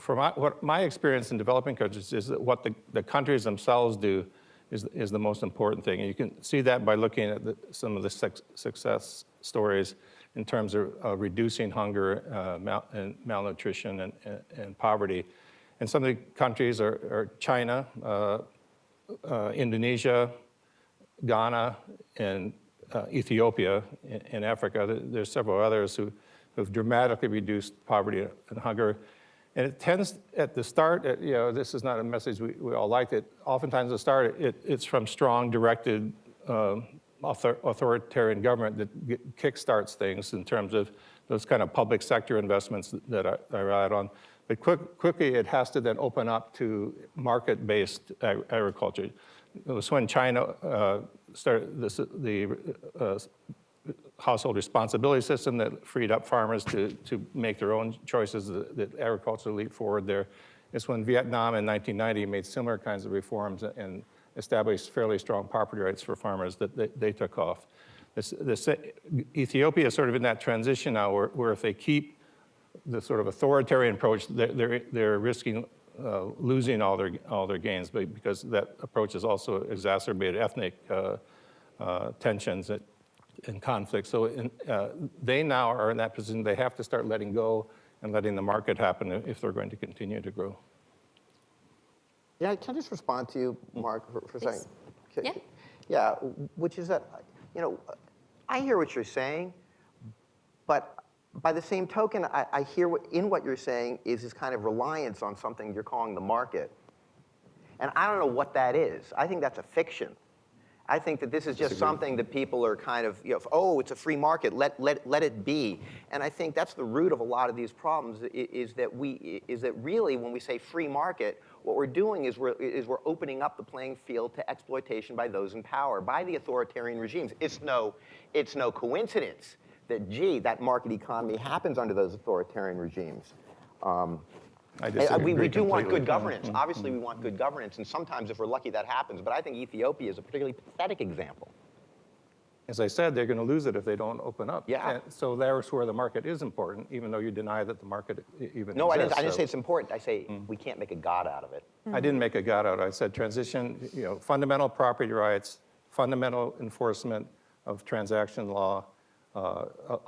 what my experience in developing countries is that what the countries themselves do is the most important thing. And you can see that by looking at some of the success stories in terms of reducing hunger and malnutrition and poverty. And some of the countries are China, Indonesia, Ghana, and Ethiopia in Africa. There's several others who have dramatically reduced poverty and hunger. And it tends at the start, this is not a message we all like, that oftentimes at the start, it's from strong, directed authoritarian government that kickstarts things in terms of those kind of public sector investments that I relied on. But quickly, it has to then open up to market-based agriculture. It was when China started the household responsibility system that freed up farmers to make their own choices, that agriculture leaped forward there. It's when Vietnam in 1990 made similar kinds of reforms and established fairly strong property rights for farmers that they took off. Ethiopia is sort of in that transition now where if they keep the sort of authoritarian approach, they're risking losing all their gains, because that approach has also exacerbated ethnic tensions and conflicts. So they now are in that position. They have to start letting go and letting the market happen if they're going to continue to grow. Yeah, can I just respond to you, Mark, for a second? Yeah. Yeah, which is that, I hear what you're saying, but by the same token, I hear in what you're saying is this kind of reliance on something you're calling the market. And I don't know what that is. I think that's a fiction. I think that this is just something that people are kind of, oh, it's a free market, let it be. And I think that's the root of a lot of these problems, is that really when we say free market, what we're doing is we're opening up the playing field to exploitation by those in power, by the authoritarian regimes. It's no coincidence that, gee, that market economy happens under those authoritarian regimes. I disagree We do want completely. good governance. Obviously, we want good governance, and sometimes, if we're lucky, that happens. But I think Ethiopia is a particularly pathetic example. As I said, they're going to lose it if they don't open up. Yeah. And so there's where the market is important, even though you deny that the market even No, exists. I didn't say So it's important. I say we can't make a god out of it. I didn't make a god out. I said transition, fundamental property rights, fundamental enforcement of transaction law,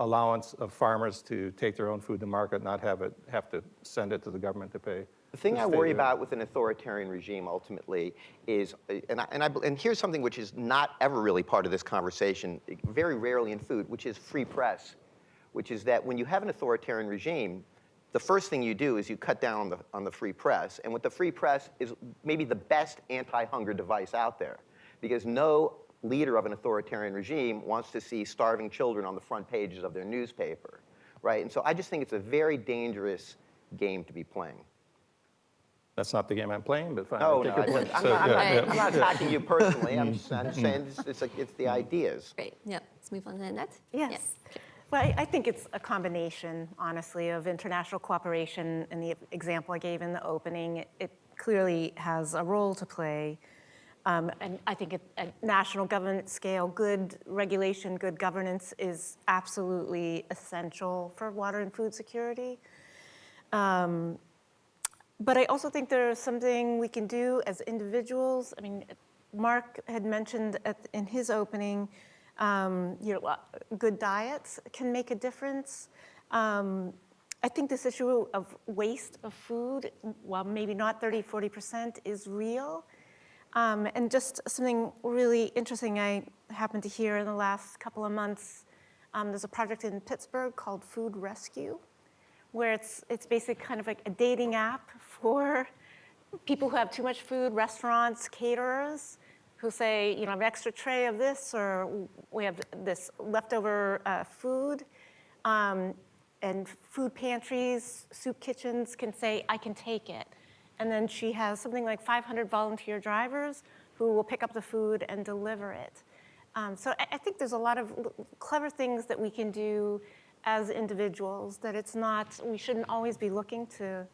allowance of farmers to take their own food to market, not have to send it to the government to pay. The thing I worry about with an authoritarian regime ultimately is, and here's something which is not ever really part of this conversation, very rarely in food, which is free press, which is that when you have an authoritarian regime, the first thing you do is you cut down on the free press. And what the free press is maybe the best anti-hunger device out there, because no leader of an authoritarian regime wants to see starving children on the front pages of their newspaper, right? And so I just think it's a very dangerous game to be playing. That's not the game I'm playing, but fine. No, I take no, your point. I'm So, not, yeah, I'm not attacking you personally. I'm just saying it's the ideas. Great. Yep. Let's move on to Annette. Yes. Yeah. Okay. Well, I think it's a combination, honestly, of international cooperation and the example I gave in the opening. It clearly has a role to play. And I think at national government scale, good regulation, good governance is absolutely essential for water and food security. But I also think there's something we can do as individuals. I mean, Mark had mentioned in his opening, good diets can make a difference. I think this issue of waste of food, while maybe not 30–40%, is real. And just something really interesting I happened to hear in the last couple of months, there's a project in Pittsburgh called Food Rescue, where it's basically kind of like a dating app for people who have too much food, restaurants, caterers, who say, I have an extra tray of this, or we have this leftover food. And food pantries, soup kitchens can say, I can take it. And then she has something like 500 volunteer drivers who will pick up the food and deliver it. So I think there's a lot of clever things that we can do as individuals, that we shouldn't always be looking to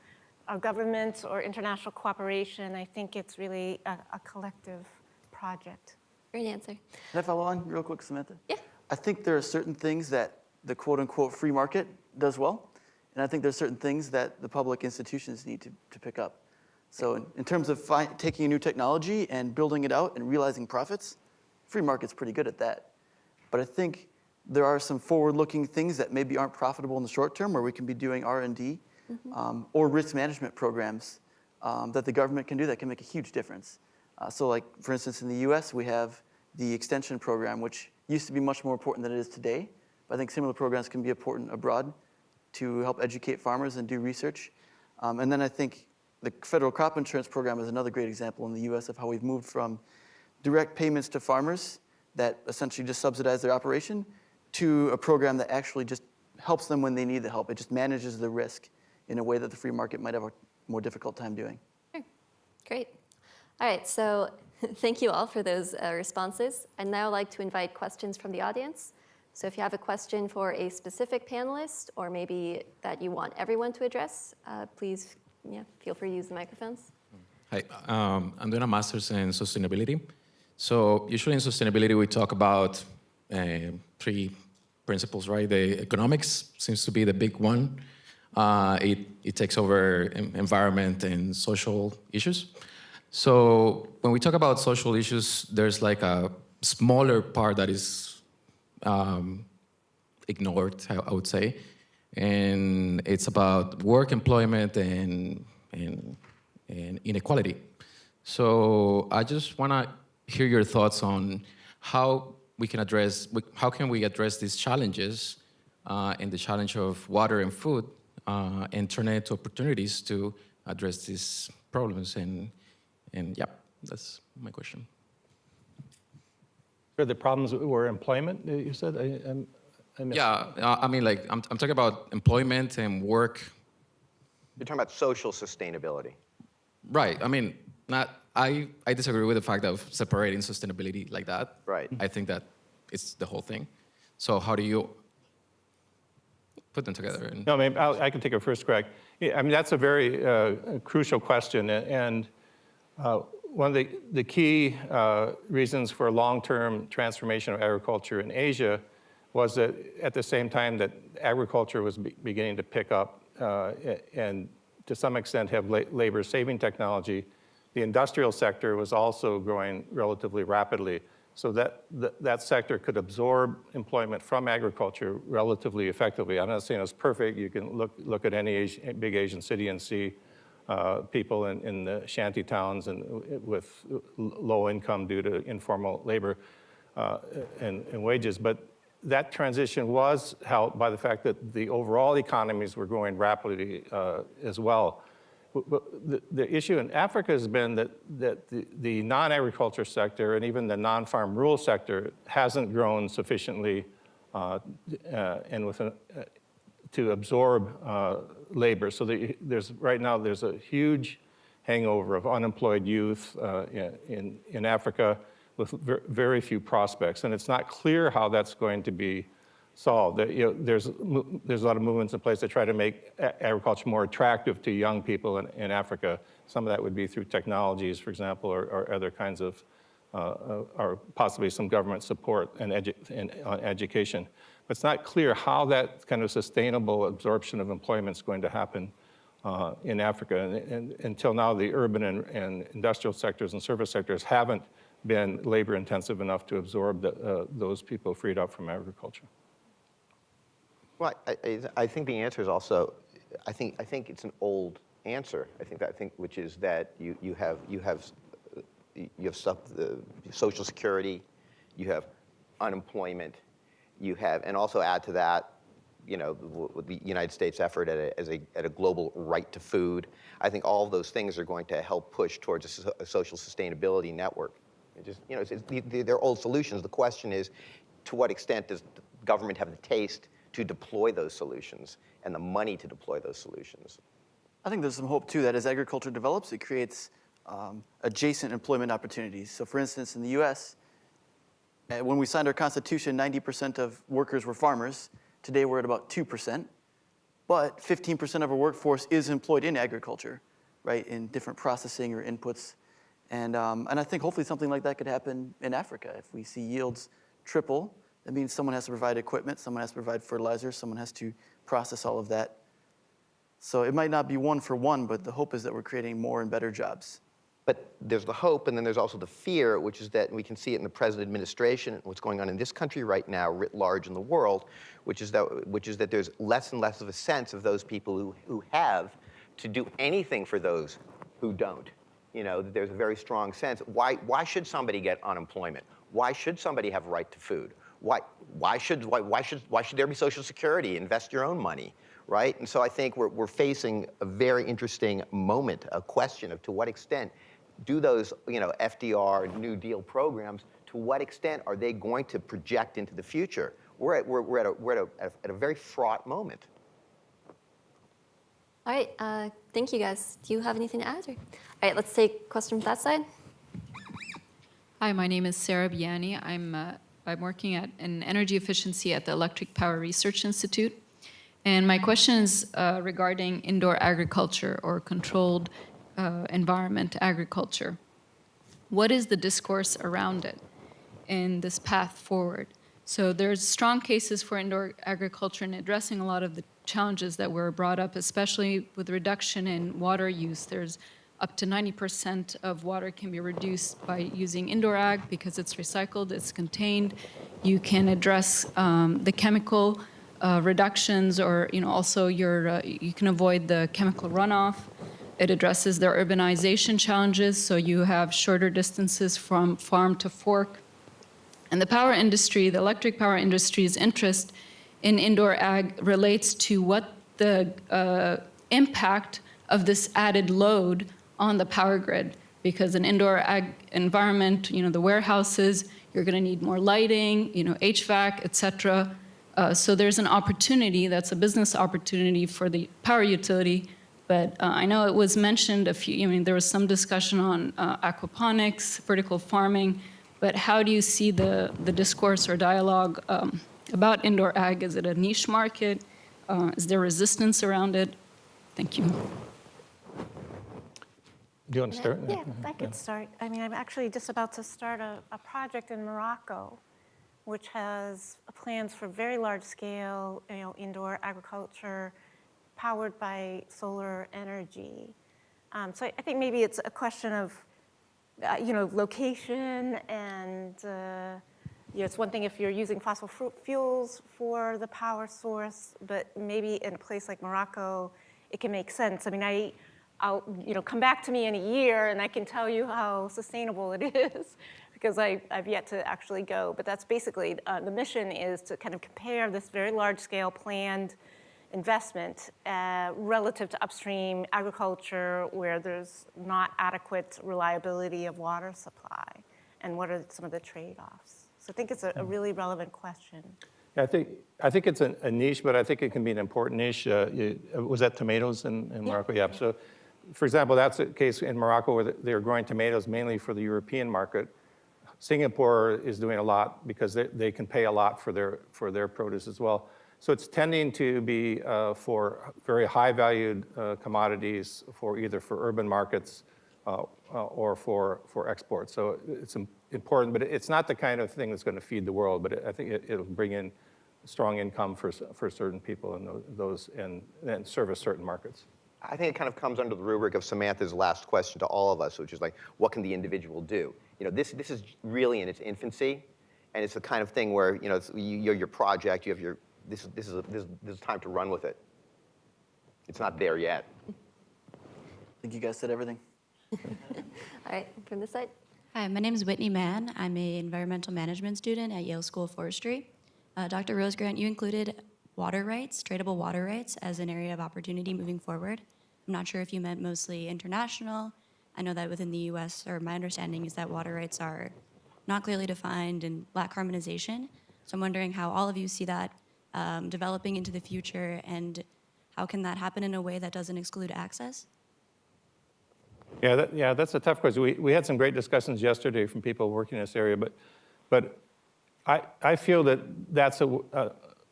our government or international cooperation. I think it's really a collective project. Great answer. Can I follow on real quick, Samantha? Yeah. I think there are certain things that the quote-unquote free market does well, and I think there's certain things that the public institutions need to pick up. So in terms of taking a new technology and building it out and realizing profits, free market's pretty good at that. But I think there are some forward-looking things that maybe aren't profitable in the short term, where we can be doing R&D or risk management programs that the government can do that can make a huge difference. So like, for instance, in the US, we have the extension program, which used to be much more important than it is today. But I think similar programs can be important abroad to help educate farmers and do research. And then I think the federal crop insurance program is another great example in the US of how we've moved from direct payments to farmers that essentially just subsidize their operation to a program that actually just helps them when they need the help. It just manages the risk in a way that the free market might have a more difficult time doing. Sure. Great. All right, so thank you all for those responses. I'd now like to invite questions from the audience. So if you have a question for a specific panelist, or maybe that you want everyone to address, please feel free to use the microphones. Hi, I'm doing a master's in sustainability. So usually in sustainability, we talk about 3 principles, right? The economics seems to be the big one. It takes over environment and social issues. So when we talk about social issues, there's like a smaller part that is ignored, I would say. And it's about work, employment, and inequality. So I just want to hear your thoughts on how we can address these challenges and the challenge of water and food and turn it into opportunities to address these problems. And yeah, that's my question. Are the problems were employment, you said? I missed. Yeah, I mean, like, I'm talking about employment and work. You're talking about social sustainability. Right. I mean, I disagree with the fact of separating sustainability like that. Right. I think that it's the whole thing. So how do you put them together. And No, maybe I can take a first crack. Yeah, I mean, that's a very crucial question. And one of the key reasons for long-term transformation of agriculture in Asia was that at the same time that agriculture was beginning to pick up and to some extent have labor-saving technology, the industrial sector was also growing relatively rapidly. So that sector could absorb employment from agriculture relatively effectively. I'm not saying it's perfect. You can look at any big Asian city and see people in the shanty towns and with low income due to informal labor and wages. But that transition was helped by the fact that the overall economies were growing rapidly as well. The issue in Africa has been that the non-agriculture sector and even the non-farm rural sector hasn't grown sufficiently and to absorb labor. So right now there's a huge hangover of unemployed youth in Africa with very few prospects, and it's not clear how that's going to be solved. There's a lot of movements in place to try to make agriculture more attractive to young people in Africa. Some of that would be through technologies, for example, or other kinds of, or possibly some government support and education. But it's not clear how that kind of sustainable absorption of employment is going to happen in Africa. And until now, the urban and industrial sectors and service sectors haven't been labor intensive enough to absorb those people freed up from agriculture. Well, I think the answer is also, I think it's an old answer. Which is that you have Social Security, you have unemployment, you have, and also add to that, the United States effort at a global right to food. I think all of those things are going to help push towards a social sustainability network. They're old solutions. The question is, to what extent does the government have the taste to deploy those solutions and the money to deploy those solutions? I think there's some hope too that as agriculture develops, it creates adjacent employment opportunities. So for instance, in the US, when we signed our Constitution, 90% of workers were farmers. Today we're at about 2%, but 15% of our workforce is employed in agriculture, right, in different processing or inputs. And I think hopefully something like that could happen in Africa. If we see yields triple, that means someone has to provide equipment, someone has to provide fertilizer, someone has to process all of that. So it might not be one for one, but the hope is that we're creating more and better jobs. But there's the hope, and then there's also the fear, which is that we can see it in the present administration, what's going on in this country right now, writ large in the world, which is that there's less and less of a sense of those people who have to do anything for those who don't. There's a very strong sense. Why should somebody get unemployment? Why should somebody have a right to food? Why should there be Social Security? Invest your own money, right? And so I think we're facing a very interesting moment, a question of to what extent do those FDR New Deal programs, to what extent are they going to project into the future? We're at a very fraught moment. All right, thank you guys. Do you have anything to add? All right, let's take a question from that side. Hi, my name is Sarah Biani. I'm working in energy efficiency at the Electric Power Research Institute. And my question is regarding indoor agriculture or controlled environment agriculture. What is the discourse around it in this path forward? So there's strong cases for indoor agriculture in addressing a lot of the challenges that were brought up, especially with reduction in water use. There's up to 90% of water can be reduced by using indoor ag because it's recycled, it's contained. You can address the chemical reductions, or also you can avoid the chemical runoff. It addresses their urbanization challenges, so you have shorter distances from farm to fork. And the power industry, the electric power industry's interest in indoor ag relates to what the impact of this added load on the power grid, because an indoor ag environment, the warehouses, you're going to need more lighting, HVAC, et cetera. So there's an opportunity, that's a business opportunity for the power utility. But I know it was mentioned there was some discussion on aquaponics, vertical farming, but how do you see the discourse or dialogue about indoor ag? Is it a niche market? Is there resistance around it? Thank you. Do you want to start? Yeah, I could start. I mean, I'm actually just about to start a project in Morocco, which has plans for very large scale, indoor agriculture powered by solar energy. So I think maybe it's a question of, location and, it's one thing if you're using fossil fuels for the power source, but maybe in a place like Morocco, it can make sense. I mean, I'll come back to me in a year and I can tell you how sustainable it is because I've yet to actually go. But that's basically, the mission is to kind of compare this very large scale planned investment relative to upstream agriculture where there's not adequate reliability of water supply, and what are some of the trade-offs? So I think it's a really relevant question. Yeah, I think it's a niche, but I think it can be an important niche. Was that tomatoes in Morocco? Yeah. So, for example, that's the case in Morocco where they're growing tomatoes mainly for the European market. Singapore is doing a lot because they can pay a lot for their produce as well. So it's tending to be for very high-valued commodities for either for urban markets or for export. So it's important, but it's not the kind of thing that's going to feed the world. But I think it'll bring in strong income for certain people and those and service certain markets. I think it kind of comes under the rubric of Samantha's last question to all of us, which is like, what can the individual do? This is really in its infancy, and it's the kind of thing where it's, your project, you have your this is time to run with it. It's not there yet. I think you guys said everything. All right, from this side. Hi, my name is Whitney Mann. I'm an environmental management student at Yale School of Forestry. Dr. Rosegrant, you included water rights, tradable water rights, as an area of opportunity moving forward. I'm not sure if you meant mostly international. I know that within the US, or my understanding is that water rights are not clearly defined and lack harmonization. So I'm wondering how all of you see that developing into the future, and how can that happen in a way that doesn't exclude access? Yeah, that's a tough question. We had some great discussions yesterday from people working in this area, but I feel that that's an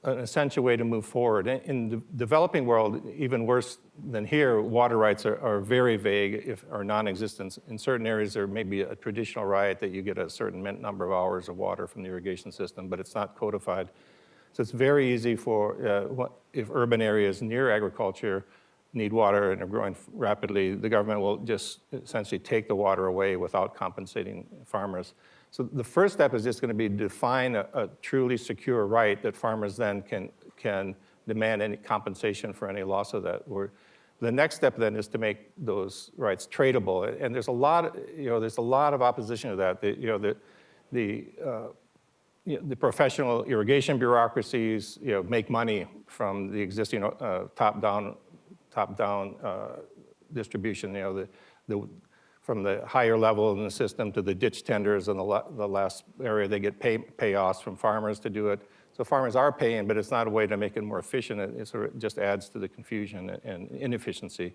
essential way to move forward. In the developing world, even worse than here, water rights are very vague or non-existent. In certain areas, there may be a traditional right that you get a certain number of hours of water from the irrigation system, but it's not codified. So it's very easy for, if urban areas near agriculture need water and are growing rapidly, the government will just essentially take the water away without compensating farmers. So the first step is just going to be to define a truly secure right that farmers then can demand any compensation for any loss of that. The next step then is to make those rights tradable, and there's a lot of opposition to that. The professional irrigation bureaucracies, make money from the existing top-down distribution. From the higher level in the system to the ditch tenders and the last area, they get payoffs from farmers to do it. So farmers are paying, but it's not a way to make it more efficient. It sort of just adds to the confusion and inefficiency.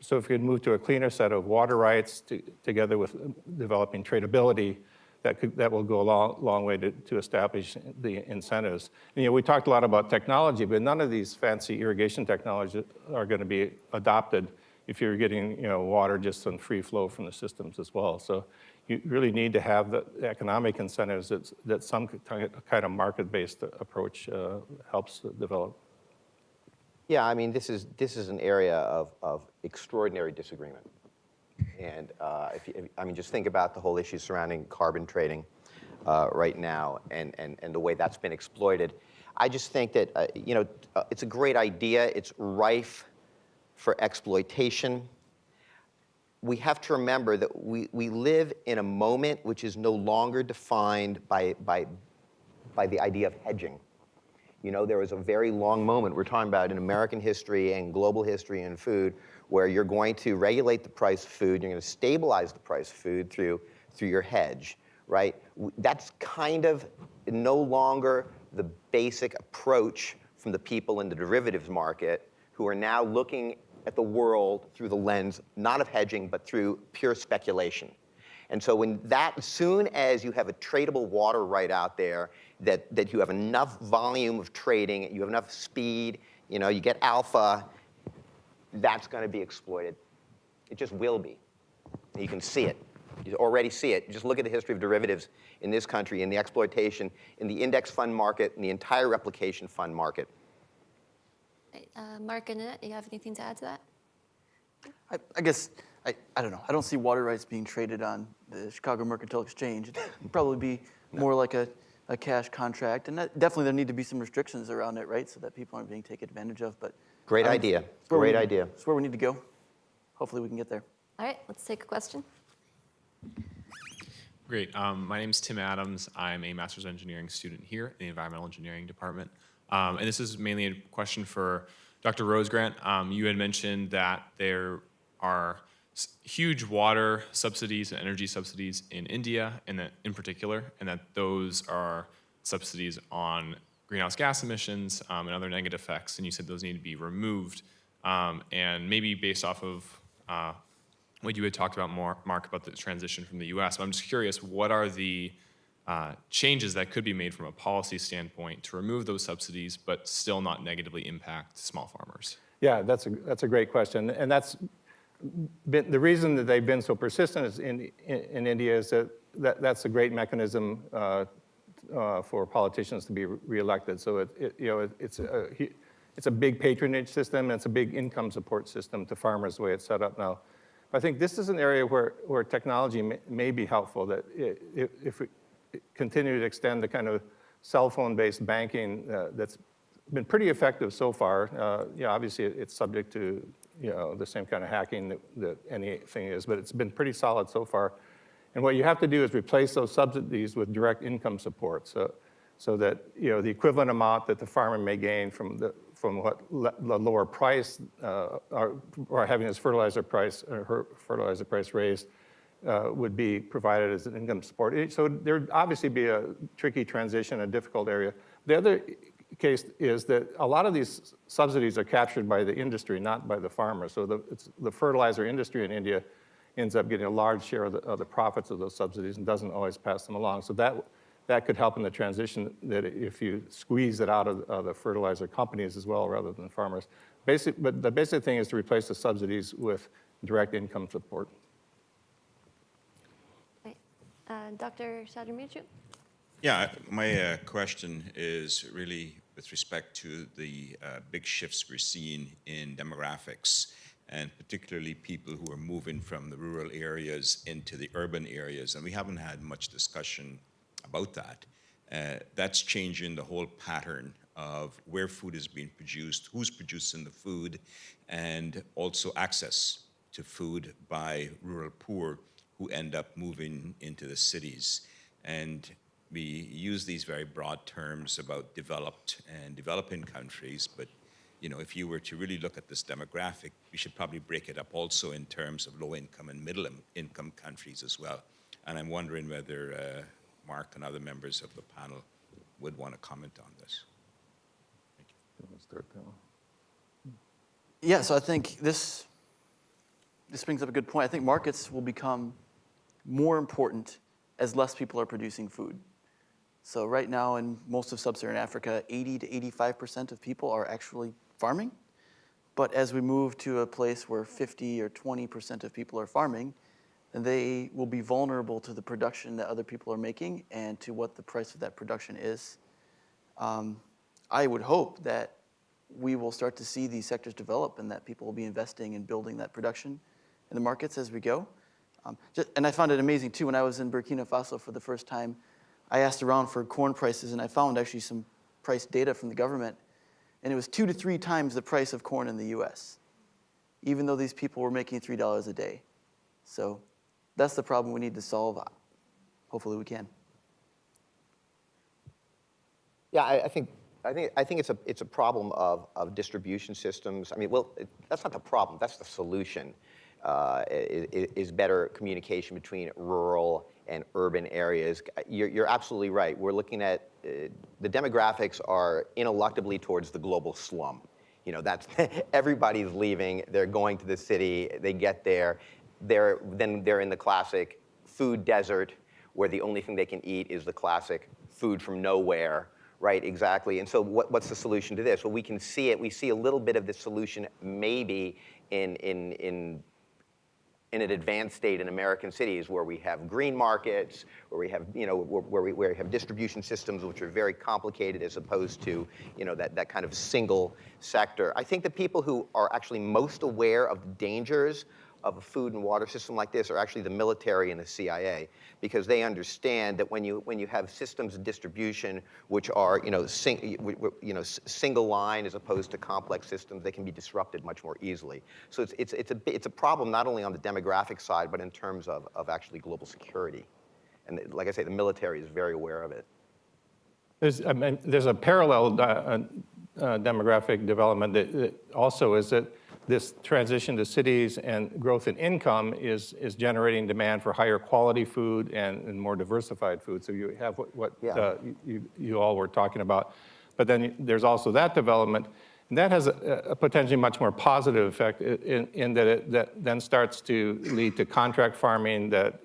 So if we could move to a cleaner set of water rights together with developing tradability, that will go a long way to establish the incentives. And, we talked a lot about technology, but none of these fancy irrigation technologies are going to be adopted if you're getting water just on free flow from the systems as well. So you really need to have the economic incentives that some kind of market-based approach helps develop. Yeah, I mean, this is an area of extraordinary disagreement. And just think about the whole issue surrounding carbon trading right now and the way that's been exploited. I just think that, it's a great idea. It's rife for exploitation. We have to remember that we live in a moment which is no longer defined by the idea of hedging. There was a very long moment we're talking about in American history and global history and food where you're going to regulate the price of food, you're going to stabilize the price of food through your hedge, right? That's kind of no longer the basic approach from the people in the derivatives market who are now looking at the world through the lens, not of hedging, but through pure speculation. And so as soon as you have a tradable water right out there, that you have enough volume of trading, you have enough speed, You know, you get alpha, that's going to be exploited. It just will be. You can see it. You already see it. Just look at the history of derivatives in this country, in the exploitation, in the index fund market, in the entire replication fund market. Mark and Annette, you have anything to add to that? I guess, I don't know. I don't see water rights being traded on the Chicago Mercantile Exchange. It'd probably be more like a cash contract. And definitely there need to be some restrictions around it, right? So that people aren't being taken advantage of. But Great idea. Great idea. It's where we need to go. Hopefully we can get there. All right, let's take a question. Great. My name is Tim Adams. I'm a master's engineering student here in the environmental engineering department. And this is mainly a question for Dr. Rosegrant. You had mentioned that there are huge water subsidies and energy subsidies in India, and that in particular, and that those are subsidies on greenhouse gas emissions and other negative effects. And you said those need to be removed. And maybe based off of what you had talked about, Mark, about the transition from the US. But I'm just curious, what are the changes that could be made from a policy standpoint to remove those subsidies, but still not negatively impact small farmers? Yeah, that's a great question. And that's been, the reason that they've been so persistent is in India is that's a great mechanism for politicians to be reelected. So it's a big patronage system, and it's a big income support system to farmers the way it's set up now. I think this is an area where technology may be helpful, that if we continue to extend the kind of cell phone-based banking that's been pretty effective so far. Obviously it's subject to the same kind of hacking that anything is, but it's been pretty solid so far. And what you have to do is replace those subsidies with direct income support, so that the equivalent amount that the farmer may gain from the lower price or having his fertilizer price or her fertilizer price raised would be provided as an income support. So there'd obviously be a tricky transition, a difficult area. The other case is that a lot of these subsidies are captured by the industry, not by the farmer. So the fertilizer industry in India ends up getting a large share of the profits of those subsidies and doesn't always pass them along. So that could help in the transition, that if you squeeze it out of the fertilizer companies as well rather than farmers. But the basic thing is to replace the subsidies with direct income support. Right. Dr. Shadramirchu? Yeah, my question is really with respect to the big shifts we're seeing in demographics, and particularly people who are moving from the rural areas into the urban areas. And we haven't had much discussion about that. That's changing the whole pattern of where food is being produced, who's producing the food, and also access to food by rural poor who end up moving into the cities. And we use these very broad terms about developed and developing countries, but if you were to really look at this demographic, we should probably break it up also in terms of low-income and middle-income countries as well. And I'm wondering whether Mark and other members of the panel would want to comment on this. Thank you. Yeah, so I think this brings up a good point. I think markets will become more important as less people are producing food. So right now in most of sub-Saharan Africa, 80 to 85% of people are actually farming. But as we move to a place where 50 or 20% of people are farming, then they will be vulnerable to the production that other people are making and to what the price of that production is. I would hope that we will start to see these sectors develop and that people will be investing in building that production in the markets as we go. And I found it amazing too, when I was in Burkina Faso for the first time, I asked around for corn prices and I found actually some price data from the government, and it was 2 to 3 times the price of corn in the US, even though these people were making $3 a day. So that's the problem we need to solve. Hopefully we can. Yeah, I think it's a problem of distribution systems. I mean, that's not the problem. That's the solution. Is better communication between rural and urban areas. You're absolutely right. We're looking at the demographics are ineluctably towards the global slum. That's everybody's leaving. They're going to the city. They get there. They're in the classic food desert, where the only thing they can eat is the classic food from nowhere, Right, exactly. And so what's the solution to this? Well, we can see it. We see a little bit of the solution maybe in an advanced state in American cities where we have green markets, where we have, where we have distribution systems which are very complicated as opposed to, that kind of single sector. I think the people who are actually most aware of the dangers of a food and water system like this are actually the military and the CIA, because they understand that when you have systems of distribution which are single line as opposed to complex systems, they can be disrupted much more easily. So it's a problem not only on the demographic side but in terms of actually global security. And like I say, the military is very aware of it. There's a parallel demographic development that also is that this transition to cities and growth in income is generating demand for higher quality food and more diversified food. So you have what you all were talking about. But then there's also that development, and that has a potentially much more positive effect in that it then starts to lead to contract farming that,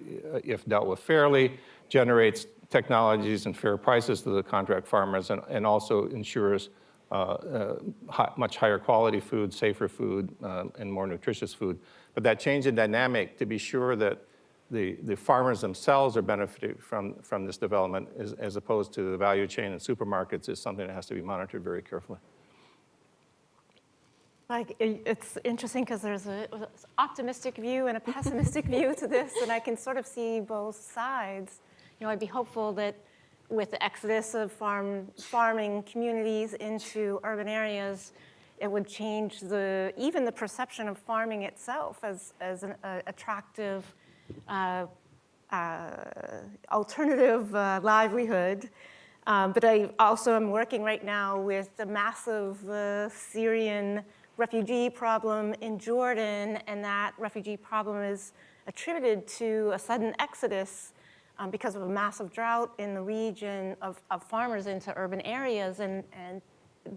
if dealt with fairly, generates technologies and fair prices to the contract farmers and also ensures much higher quality food, safer food, and more nutritious food. But that change in dynamic, to be sure that the farmers themselves are benefiting from this development as opposed to the value chain and supermarkets, is something that has to be monitored very carefully. It's interesting because there's an optimistic view and a pessimistic view to this, and I can sort of see both sides. I'd be hopeful that with the exodus of farming communities into urban areas, it would change even the perception of farming itself as an attractive alternative livelihood. But I also am working right now with the massive Syrian refugee problem in Jordan, and that refugee problem is attributed to a sudden exodus because of a massive drought in the region of farmers into urban areas, and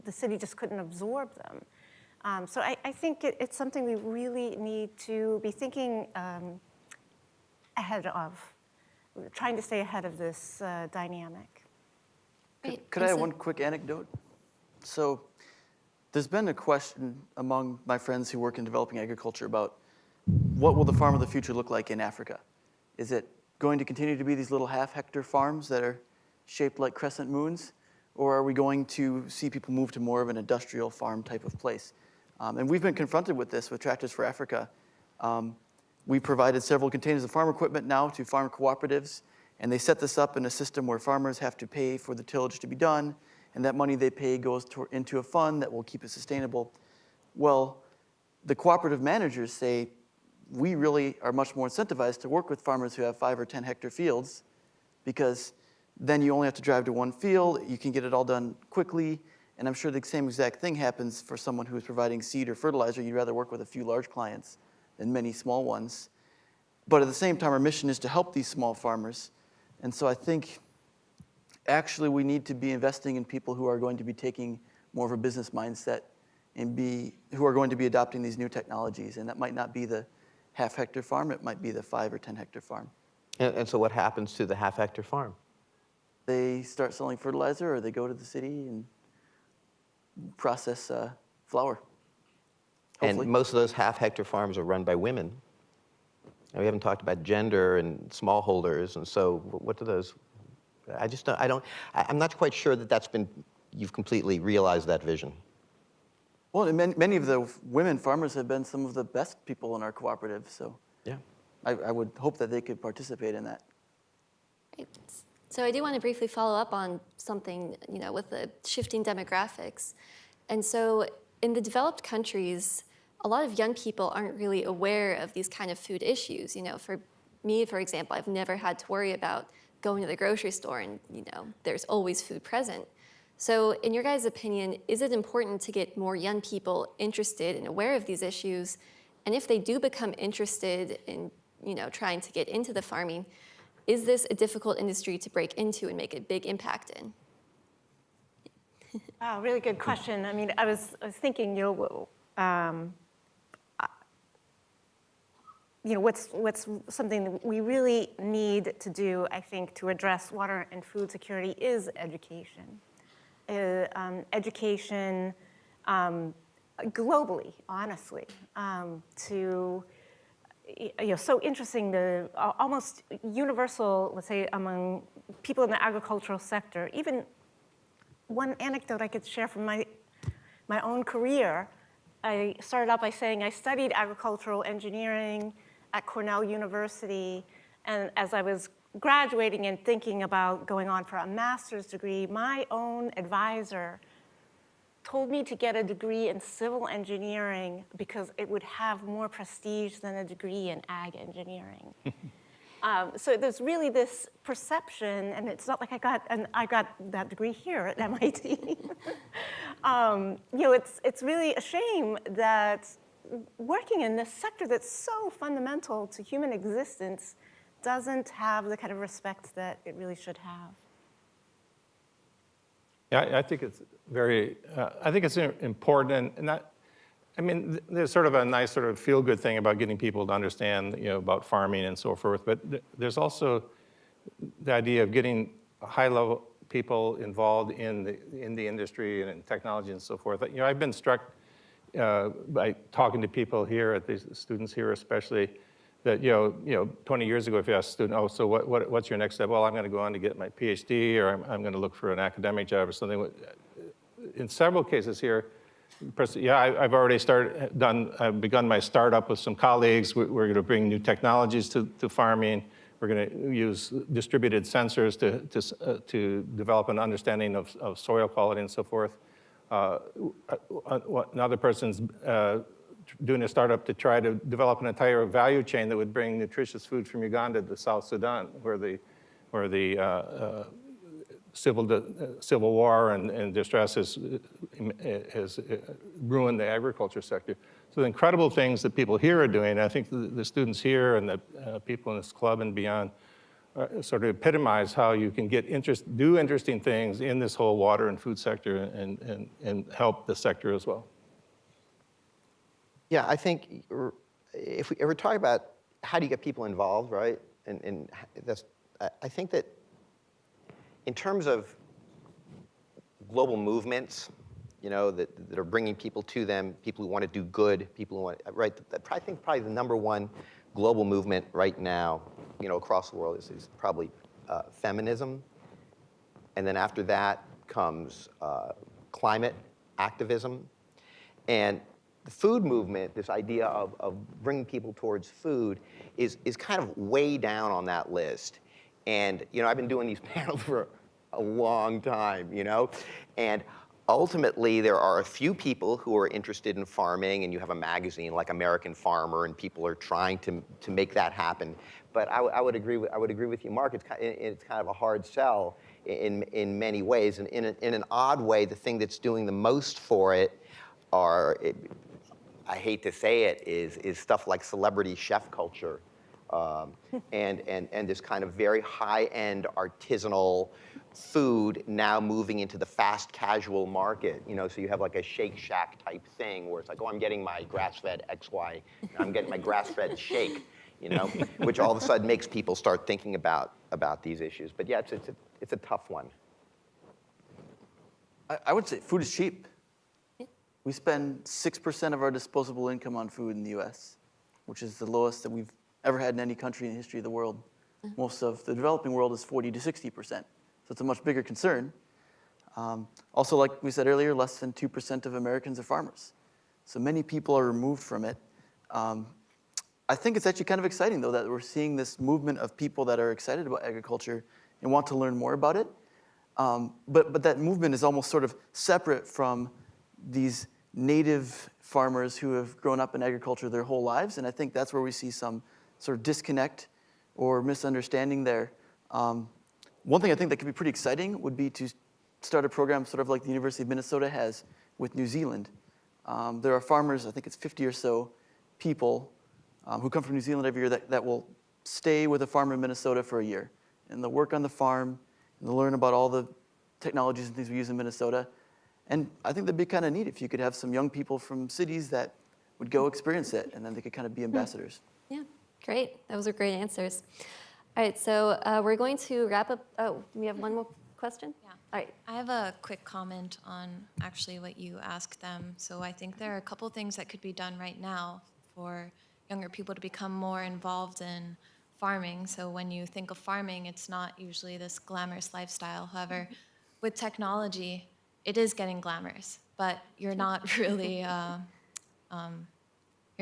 the city just couldn't absorb them. So I think it's something we really need to be thinking ahead of, trying to stay ahead of this dynamic. Could I have one quick anecdote? So there's been a question among my friends who work in developing agriculture about what will the farm of the future look like in Africa? Is it going to continue to be these little half-hectare farms that are shaped like crescent moons? Or are we going to see people move to more of an industrial farm type of place? And we've been confronted with this with Tractors for Africa. We provided several containers of farm equipment now to farm cooperatives, and they set this up in a system where farmers have to pay for the tillage to be done, and that money they pay goes into a fund that will keep it sustainable. Well, the cooperative managers say, we really are much more incentivized to work with farmers who have 5 or 10 hectare fields, because then you only have to drive to one field, you can get it all done quickly, and I'm sure the same exact thing happens for someone who is providing seed or fertilizer. You'd rather work with a few large clients than many small ones. But at the same time, our mission is to help these small farmers. And so I think actually we need to be investing in people who are going to be taking more of a business mindset and who are going to be adopting these new technologies. And that might not be the half-hectare farm, it might be the 5 or 10 hectare farm. And so what happens to the half-hectare farm? They start selling fertilizer, or they go to the city and process flour. Hopefully. And most of those half-hectare farms are run by women. And we haven't talked about gender and smallholders, and so what do those? I'm not quite sure that you've completely realized that vision. Well, and many of the women farmers have been some of the best people in our cooperative, so yeah, I would hope that they could participate in that. Great. So I do want to briefly follow up on something, with the shifting demographics. And so in the developed countries, a lot of young people aren't really aware of these kind of food issues. For me, for example, I've never had to worry about going to the grocery store and, there's always food present. So in your guys' opinion, is it important to get more young people interested and aware of these issues? And if they do become interested in, trying to get into the farming, is this a difficult industry to break into and make a big impact in? Wow, really good question. I mean, I was thinking, what's something that we really need to do, I think, to address water and food security is education. education, globally, honestly, so interesting, the almost universal, let's say, among people in the agricultural sector. Even one anecdote I could share from my own career, I started out by saying I studied agricultural engineering at Cornell University, and as I was graduating and thinking about going on for a master's degree, my own advisor told me to get a degree in civil engineering because it would have more prestige than a degree in ag engineering. So there's really this perception, and it's not like I got that degree here at MIT. It's really a shame that working in this sector that's so fundamental to human existence doesn't have the kind of respect that it really should have. Yeah, I think it's important, and that, I mean, there's sort of a nice sort of feel-good thing about getting people to understand, about farming and so forth. But there's also the idea of getting high-level people involved in the industry and in technology and so forth. I've been struck by talking to people here, at these students here especially, that 20 years ago, if you asked a student, oh, so what's your next step? Well, I'm going to go on to get my PhD, or I'm going to look for an academic job or something. In several cases here, yeah, I've already I've begun my startup with some colleagues. We're going to bring new technologies to farming. We're going to use distributed sensors to develop an understanding of soil quality and so forth. Another person's doing a startup to try to develop an entire value chain that would bring nutritious food from Uganda to South Sudan, where the civil war and distress has ruined the agriculture sector. So the incredible things that people here are doing, I think the students here and the people in this club and beyond sort of epitomize how you can do interesting things in this whole water and food sector and help the sector as well. Yeah, I think if we ever talk about how do you get people involved, right? And I think that in terms of global movements, that are bringing people to them, people who want to do good, people who want, right? I think probably the number one global movement right now, across the world is probably feminism. And then after that comes climate activism. And the food movement, this idea of bringing people towards food, is kind of way down on that list. And I've been doing these panels for a long time, and ultimately there are a few people who are interested in farming, and you have a magazine like American Farmer, and people are trying to make that happen. But I would agree with you, Mark. It's kind of a hard sell in many ways, and in an odd way, the thing that's doing the most for it I hate to say it, is stuff like celebrity chef culture, and this kind of very high-end artisanal food now moving into the fast casual market. So you have like a Shake Shack type thing where it's like, oh, I'm getting my grass-fed XY, I'm getting my grass-fed shake, which all of a sudden makes people start thinking about these issues. But yeah, it's a tough one. I would say food is cheap. We spend 6% of our disposable income on food in the US, which is the lowest that we've ever had in any country in the history of the world. Most of the developing world is 40 to 60%. So it's a much bigger concern. Also, like we said earlier, less than 2% of Americans are farmers. So many people are removed from it. I think it's actually kind of exciting, though, that we're seeing this movement of people that are excited about agriculture and want to learn more about it. But that movement is almost sort of separate from these native farmers who have grown up in agriculture their whole lives, and I think that's where we see some sort of disconnect or misunderstanding there. One thing I think that could be pretty exciting would be to start a program sort of like the University of Minnesota has with New Zealand. There are farmers, I think it's 50 or so people who come from New Zealand every year that will stay with a farmer in Minnesota for a year. And they'll work on the farm, and they'll learn about all the technologies and things we use in Minnesota. And I think that'd be kind of neat if you could have some young people from cities that would go experience it, and then they could kind of be ambassadors. Yeah, great. Those are great answers. All right, so we're going to wrap up. Oh, we have one more question. question? Yeah. All right. I have a quick comment on actually what you asked them. So I think there are a couple things that could be done right now for younger people to become more involved in farming. So when you think of farming, it's not usually this glamorous lifestyle. However, with technology, it is getting glamorous, but you're not really, you're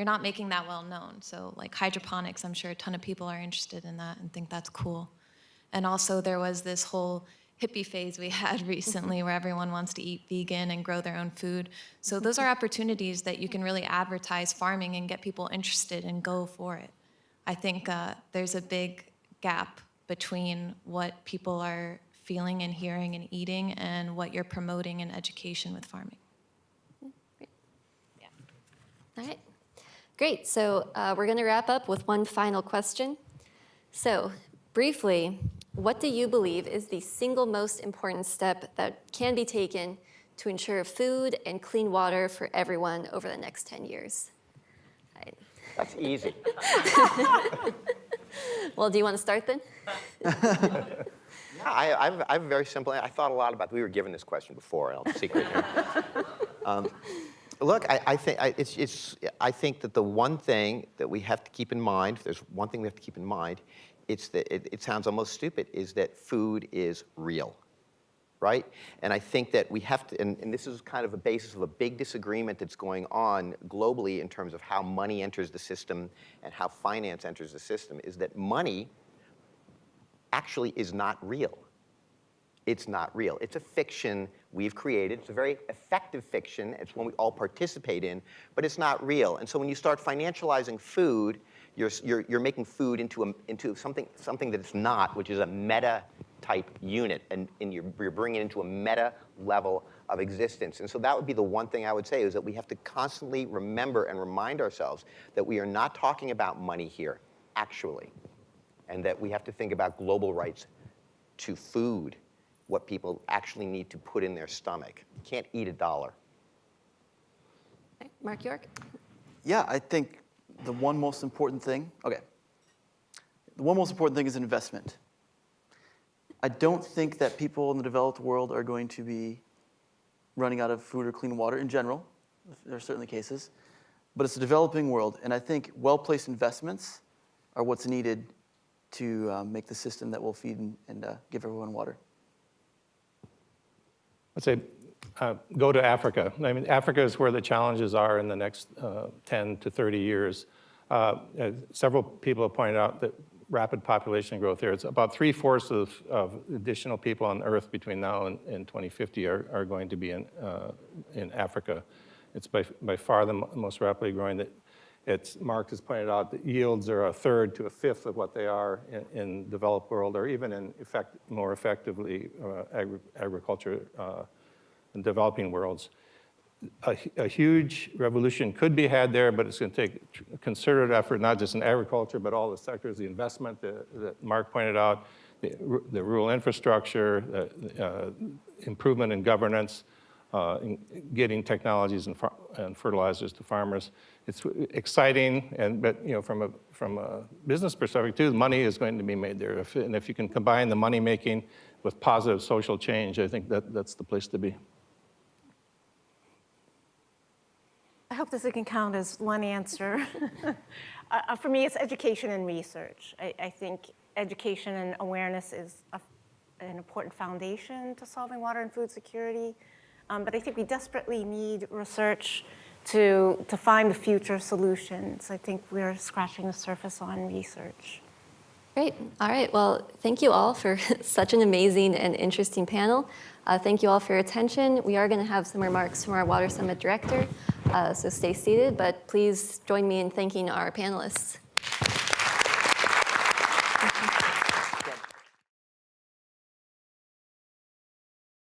not making that well known. So like hydroponics, I'm sure a ton of people are interested in that and think that's cool. And also there was this whole hippie phase we had recently where everyone wants to eat vegan and grow their own food. So those are opportunities that you can really advertise farming and get people interested and go for it. I think there's a big gap between what people are feeling and hearing and eating and what you're promoting in education with farming. Yeah. All right. Great. So we're going to wrap up with one final question. So briefly, what do you believe is the single most important step that can be taken to ensure food and clean water for everyone over the next 10 years? Right. That's easy. Well, do you want to start then? Yeah, I have a very simple. I thought a lot about. We were given this question before. I'll secret here. Look, I think that the one thing that we have to keep in mind, if there's one thing we have to keep in mind, it's that it sounds almost stupid, is that food is real, right? And I think that we have to, and this is kind of a basis of a big disagreement that's going on globally in terms of how money enters the system and how finance enters the system, is that money actually is not real. It's not real. It's a fiction we've created. It's a very effective fiction. It's one we all participate in, but it's not real. And so when you start financializing food, you're making food into something that it's not, which is a meta-type unit, and you're bringing it into a meta level of existence. And so that would be the one thing I would say, is that we have to constantly remember and remind ourselves that we are not talking about money here, actually, and that we have to think about global rights to food, what people actually need to put in their stomach. You can't eat $1. Okay. Mark York? Yeah, I think the one most important thing is investment. I don't think that people in the developed world are going to be running out of food or clean water in general. There are certainly cases. But it's a developing world, and I think well-placed investments are what's needed to make the system that will feed and give everyone water. I'd say go to Africa. I mean, Africa is where the challenges are in the next 10 to 30 years. Several people have pointed out that rapid population growth there. It's about 3/4 of additional people on Earth between now and 2050 are going to be in Africa. It's by far the most rapidly growing. Mark has pointed out that yields are 1/3 to 1/5 of what they are in developed world, or even in more effectively agriculture in developing worlds. A huge revolution could be had there, but it's going to take a concerted effort, not just in agriculture, but all the sectors, the investment that Mark pointed out, the rural infrastructure, improvement in governance, in getting technologies and fertilizers to farmers. It's exciting, but from a business perspective too, money is going to be made there. And if you can combine the money making with positive social change, I think that's the place to be. I hope this can count as one answer. For me, it's education and research. I think education and awareness is an important foundation to solving water and food security. But I think we desperately need research to find the future solutions. I think we're scratching the surface on research. Great. All right. Well, thank you all for such an amazing and interesting panel. Thank you all for your attention. We are going to have some remarks from our Water Summit director, so stay seated, but please join me in thanking our panelists.